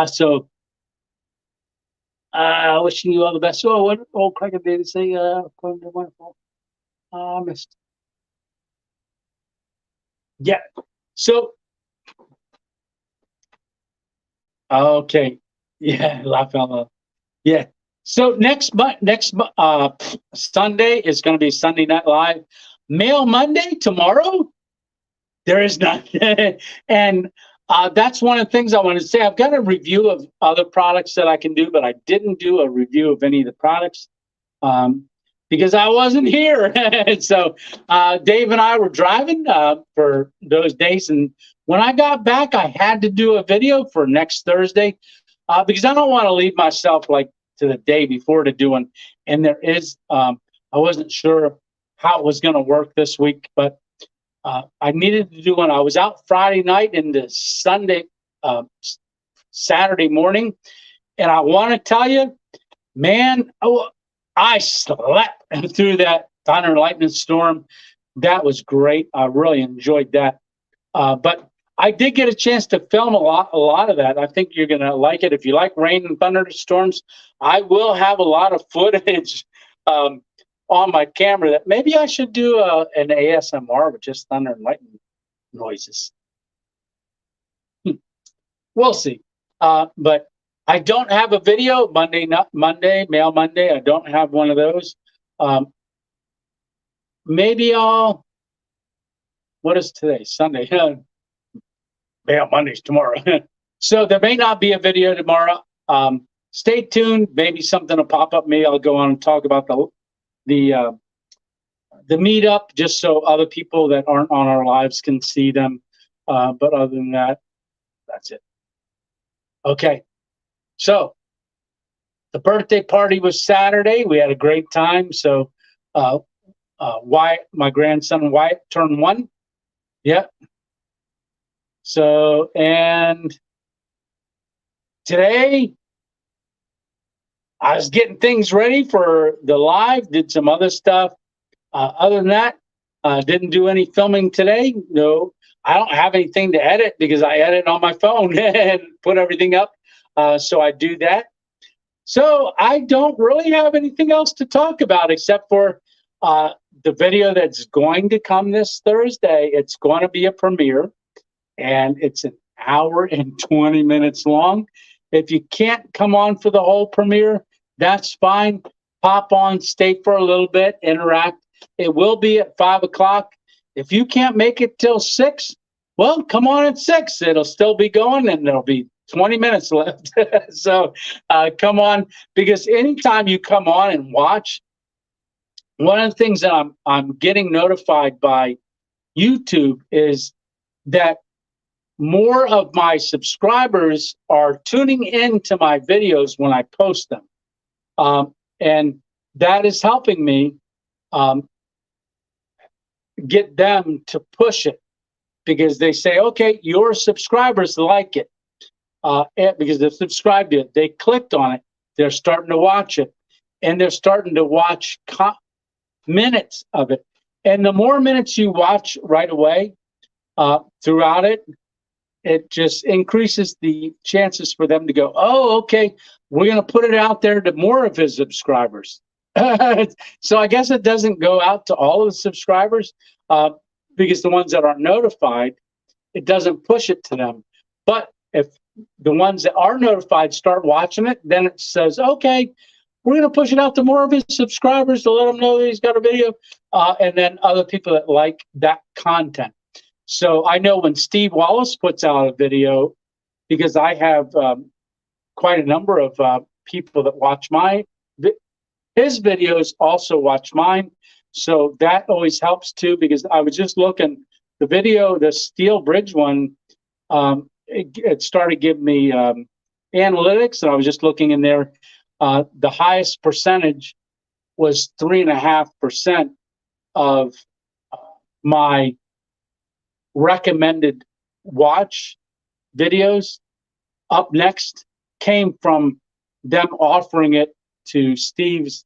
So wishing you all the best. Oh, what old Craig did he say? Wonderful. Missed. Yeah. So, okay. Yeah, La Fella. Yeah. So next Sunday is going to be Sunday Night Live. Mail Monday tomorrow. There is none, and that's one of the things I want to say. I've got a review of other products that I can do, but I didn't do a review of any of the products because I wasn't here. So Dave and I were driving for those days, and when I got back, I had to do a video for next Thursday because I don't want to leave myself like to the day before to do one. And there is a I wasn't sure how it was going to work this week, but I needed to do one. I was out Friday night into Sunday, Saturday morning, and I want to tell you, man, I slept through that thunder and lightning storm. That was great. I really enjoyed that. But I did get a chance to film a lot of that. I think you're gonna like it. If you like rain and thunderstorms, I will have a lot of footage on my camera that maybe I should do an ASMR with just thunder and lightning noises. We'll see. But I don't have a video Mail Monday. I don't have one of those. Maybe I'll. What is today? Sunday. Mail Monday's tomorrow. So there may not be a video tomorrow. Stay tuned. Maybe something will pop up. Maybe I'll go on and talk about the meetup, just so other people that aren't on our lives can see them. But other than that, that's it. Okay. So the birthday party was Saturday. We had a great time. So Wyatt, my grandson Wyatt, turned 1. Yeah. So, and today I was getting things ready for the live, did some other stuff. Other than that, didn't do any filming today. No, I don't have anything to edit because I edit on my phone and put everything up. So I do that. So I don't really have anything else to talk about except for the video that's going to come this Thursday. It's going to be a premiere, and it's an hour and 20 minutes long. If you can't come on for the whole premiere, that's fine. Pop on, stay for a little bit, interact. It will be at 5 o'clock. If you can't make it till 6, well, come on at 6. It'll still be going, and there'll be 20 minutes left. So come on, because anytime you come on and watch, one of the things that I'm getting notified by YouTube is that more of my subscribers are tuning into my videos when I post them. And that is helping me get them to push it, because they say, okay, your subscribers like it. Because they've subscribed to it, they clicked on it, they're starting to watch it, and they're starting to watch minutes of it. And the more minutes you watch right away throughout it, it just increases the chances for them to go, oh, okay, we're going to put it out there to more of his subscribers. So I guess it doesn't go out to all of the subscribers because the ones that aren't notified, it doesn't push it to them. But if the ones that are notified start watching it, then it says, okay, we're going to push it out to more of his subscribers to let them know that he's got a video, and then other people that like that content. So I know when Steve Wallace puts out a video, because I have quite a number of people that watch his videos also watch mine. So that always helps too, because I was just looking, the video, the Steel Bridge one, it started giving me analytics, and I was just looking in there. The highest percentage was 3.5% of my recommended watch videos up next came from them offering it to Steve's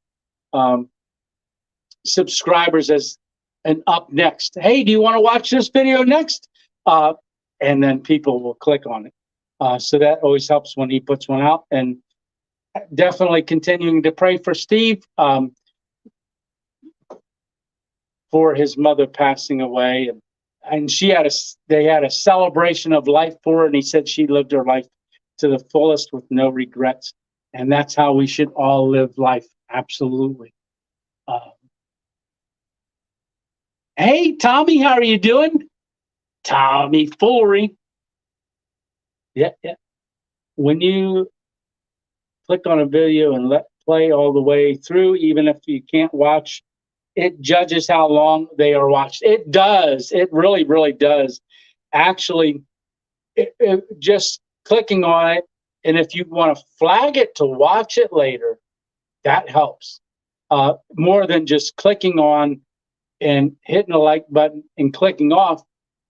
subscribers as an up next. Hey, do you want to watch this video next? And then people will click on it. So that always helps when he puts one out. And definitely continuing to pray for Steve for his mother passing away. And they had a celebration of life for her, and he said she lived her life to the fullest with no regrets. And that's how we should all live life. Absolutely. Hey, Tommy, how are you doing? Tommy Foolery. Yeah. When you click on a video and let play all the way through, even if you can't watch, it judges how long they are watched. It does. It really, really does. Actually, it just clicking on it, and if you want to flag it to watch it later, that helps. more than just clicking on and hitting the like button and clicking off.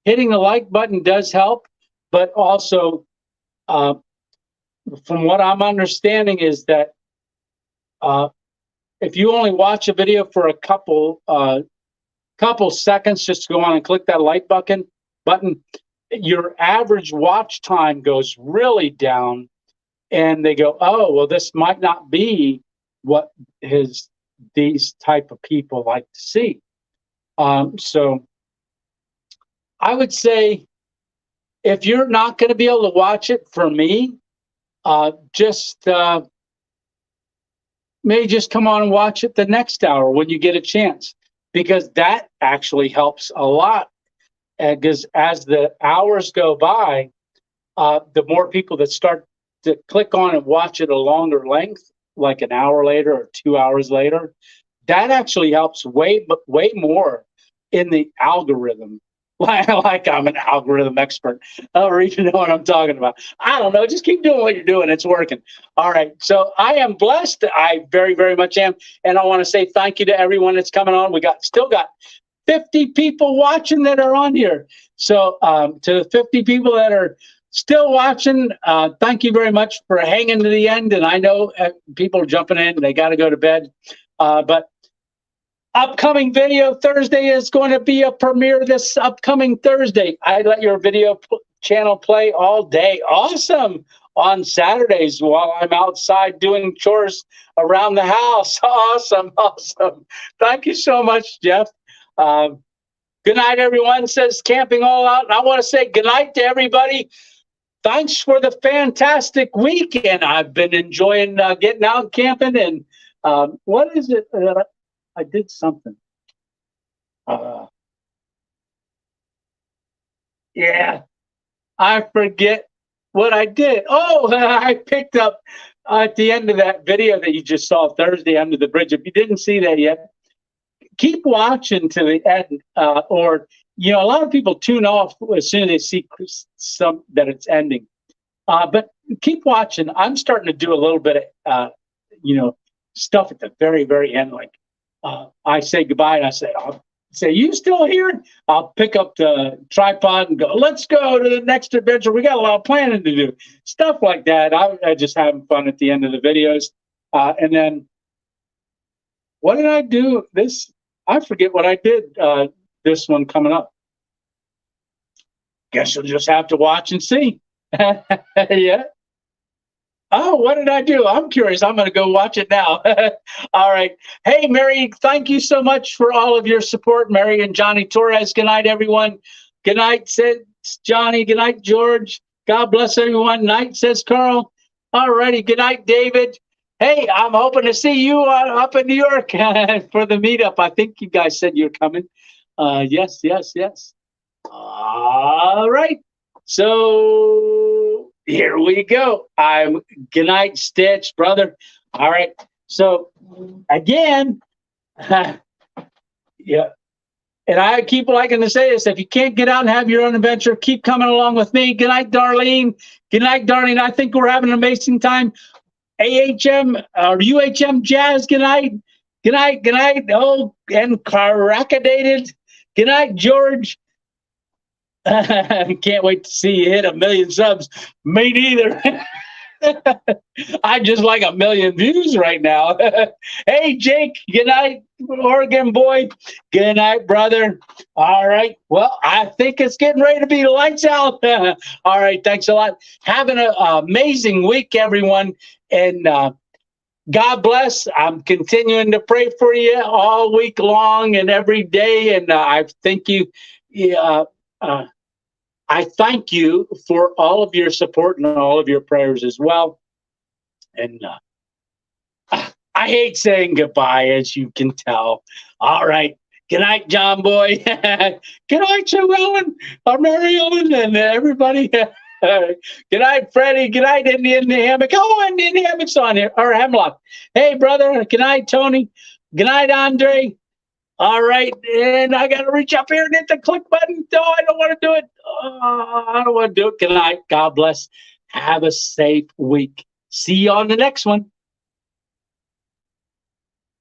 Hitting the like button does help, but also, from what I'm understanding, is that if you only watch a video for a couple seconds, just go on and click that like button, your average watch time goes really down, and they go, oh, well, this might not be what these type of people like to see. So I would say, if you're not going to be able to watch it, for me, just maybe just come on and watch it the next hour when you get a chance, because that actually helps a lot. Because as the hours go by, the more people that start to click on and watch it a longer length, like an hour later or 2 hours later, that actually helps way more in the algorithm. Like I'm an algorithm expert. I don't even know what I'm talking about. I don't know. Just keep doing what you're doing. It's working. All right. So I am blessed. I very, very much am. And I want to say thank you to everyone that's coming on. We still got 50 people watching that are on here. So to the 50 people that are still watching, thank you very much for hanging to the end. And I know people are jumping in. They got to go to bed. But upcoming video Thursday is going to be a premiere this upcoming Thursday. I let your video channel play all day. Awesome. On Saturdays while I'm outside doing chores around the house. Awesome. Thank you so much, Jeff. Good night, everyone, says Camping All Out. And I want to say good night to everybody. Thanks for the fantastic weekend. I've been enjoying getting out camping. And what is it? I did something. Yeah, I forget what I did. Oh, I picked up at the end of that video that you just saw Thursday, Under the Bridge. If you didn't see that yet, keep watching to the end. Or, a lot of people tune off as soon as they see that it's ending. But keep watching. I'm starting to do a little bit of, stuff at the very, very end. Like I say goodbye and I say, you still here? I'll pick up the tripod and go, let's go to the next adventure. We got a lot of planning to do. Stuff like that. I just having fun at the end of the videos. And then what did I do? I forget what I did this one coming up. Guess you'll just have to watch and see. Yeah. Oh, what did I do? I'm curious. I'm going to go watch it now. All right. Hey, Mary, thank you so much for all of your support. Mary and Johnny Torres. Good night, everyone. Good night, says Johnny. Good night, George. God bless everyone. Night, says Carl. All righty. Good night, David. Hey, I'm hoping to see you up in New York for the meetup. I think you guys said you're coming. Yes. All right. So here we go. Good night, Stitch, brother. All right. So again, yeah. And I keep liking to say this: if you can't get out and have your own adventure, keep coming along with me. Good night, Darlene. Good night, Darlene. I think we're having an amazing time. AHM or UHM Jazz. Good night. Good night. Good night. Oh, and Caracadated. Good night, George. Can't wait to see you hit 1 million subs. Me neither. I just like 1 million views right now. Hey, Jake. Good night, Oregon boy. Good night, brother. All right. Well, I think it's getting ready to be lights out. All right. Thanks a lot. Having an amazing week, everyone. And God bless. I'm continuing to pray for you all week long and every day. And I thank you. I thank you for all of your support and all of your prayers as well. And I hate saying goodbye, as you can tell. All right. Good night, John Boy. Good night, Joe Ellen, or Mary Ellen, and everybody. Good night, Freddie. Good night, Indian Hammock. Oh, Indian Hammock's on here. Or Hemlock. Hey, brother. Good night, Tony. Good night, Andre. All right, and I got to reach up here and hit the click button. No, I don't want to do it. I don't want to do it. Good night. God bless. Have a safe week. See you on the next one.